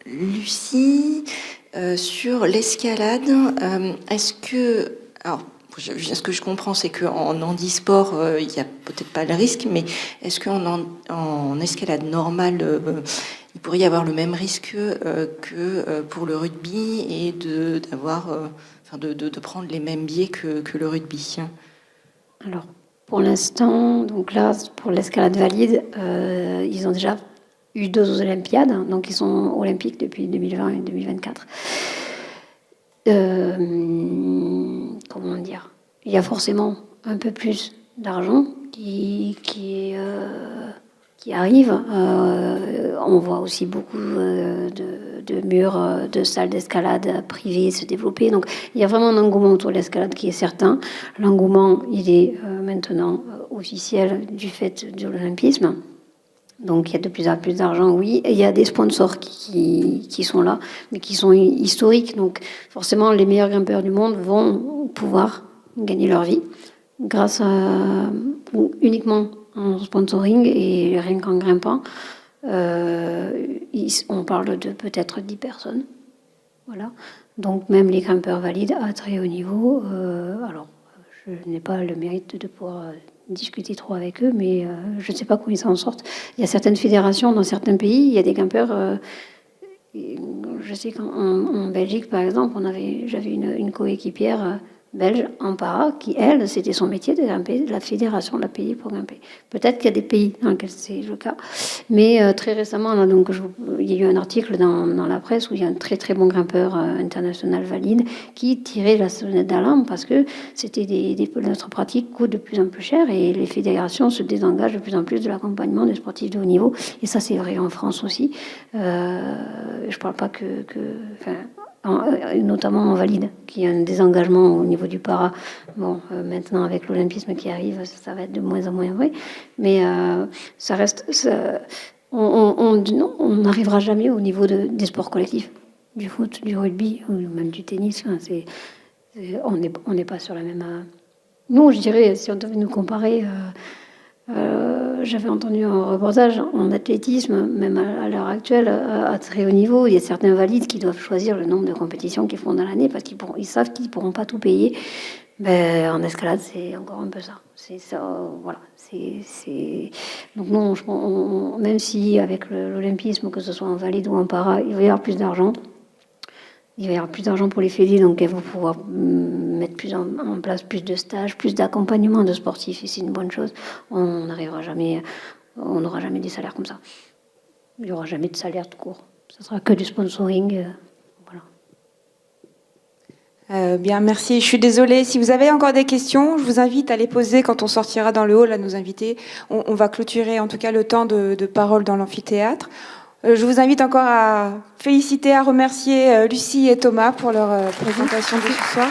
Lucie sur l'escalade. Est-ce que ce que je comprends, c'est qu'en handisport, il n'y a peut-être pas le risque, mais est-ce qu'en escalade normale, il pourrait y avoir le même risque que pour le rugby et de prendre les mêmes biais que le rugby? Alors, pour l'instant, donc là, pour l'escalade valide, ils ont déjà eu 2 Olympiades, donc ils sont olympiques depuis 2020 et 2024. Comment dire? Il y a forcément un peu plus d'argent qui arrive. On voit aussi beaucoup de murs, de salles d'escalade privées se développer. Donc il y a vraiment un engouement autour de l'escalade qui est certain. L'engouement, il est maintenant officiel du fait de l'olympisme. Donc il y a de plus en plus d'argent, oui. Et il y a des sponsors qui sont là, mais qui sont historiques. Donc forcément, les meilleurs grimpeurs du monde vont pouvoir gagner leur vie grâce à uniquement en sponsoring et rien qu'en grimpant. On parle de peut-être 10 personnes. Voilà. Donc même les grimpeurs valides à très haut niveau. Alors, je n'ai pas le mérite de pouvoir discuter trop avec eux, mais je ne sais pas comment ils s'en sortent. Il y a certaines fédérations dans certains pays, il y a des grimpeurs. Je sais qu'en Belgique, par exemple, j'avais une coéquipière belge en para qui, elle, c'était son métier de grimper. La fédération l'a payée pour grimper. Peut-être qu'il y a des pays dans lesquels c'est le cas, mais très récemment, là, donc, il y a eu un article dans la presse où il y a un très très bon grimpeur international valide qui tirait la sonnette d'alarme parce que notre pratique coûte de plus en plus cher et les fédérations se désengagent de plus en plus de l'accompagnement des sportifs de haut niveau. Et ça, c'est vrai en France aussi. Je parle pas notamment en valide, qui a un désengagement au niveau du para. Bon, maintenant avec l'olympisme qui arrive, ça va être de moins en moins vrai, mais ça reste. On n'arrivera jamais au niveau des sports collectifs, du foot, du rugby ou même du tennis. On n'est pas sur la même. Nous, je dirais, si on devait nous comparer. J'avais entendu un reportage en athlétisme, même à l'heure actuelle, à très haut niveau. Il y a certains valides qui doivent choisir le nombre de compétitions qu'ils font dans l'année parce qu'ils savent qu'ils ne pourront pas tout payer. En escalade, c'est encore un peu ça. C'est ça, voilà. Donc non, même si avec l'olympisme, que ce soit en valide ou en para, il va y avoir plus d'argent. Il va y avoir plus d'argent pour les fédés, donc elles vont pouvoir mettre en place plus de stages, plus d'accompagnement de sportifs, et c'est une bonne chose. On n'arrivera jamais, on n'aura jamais des salaires comme ça. Il n'y aura jamais de salaire de court. Ce sera que du sponsoring. Voilà. Bien, merci. Je suis désolée. Si vous avez encore des questions, je vous invite à les poser quand on sortira dans le hall à nos invités. On va clôturer en tout cas le temps de parole dans l'amphithéâtre. Je vous invite encore à féliciter, à remercier Lucie et Thomas pour leur présentation de ce soir.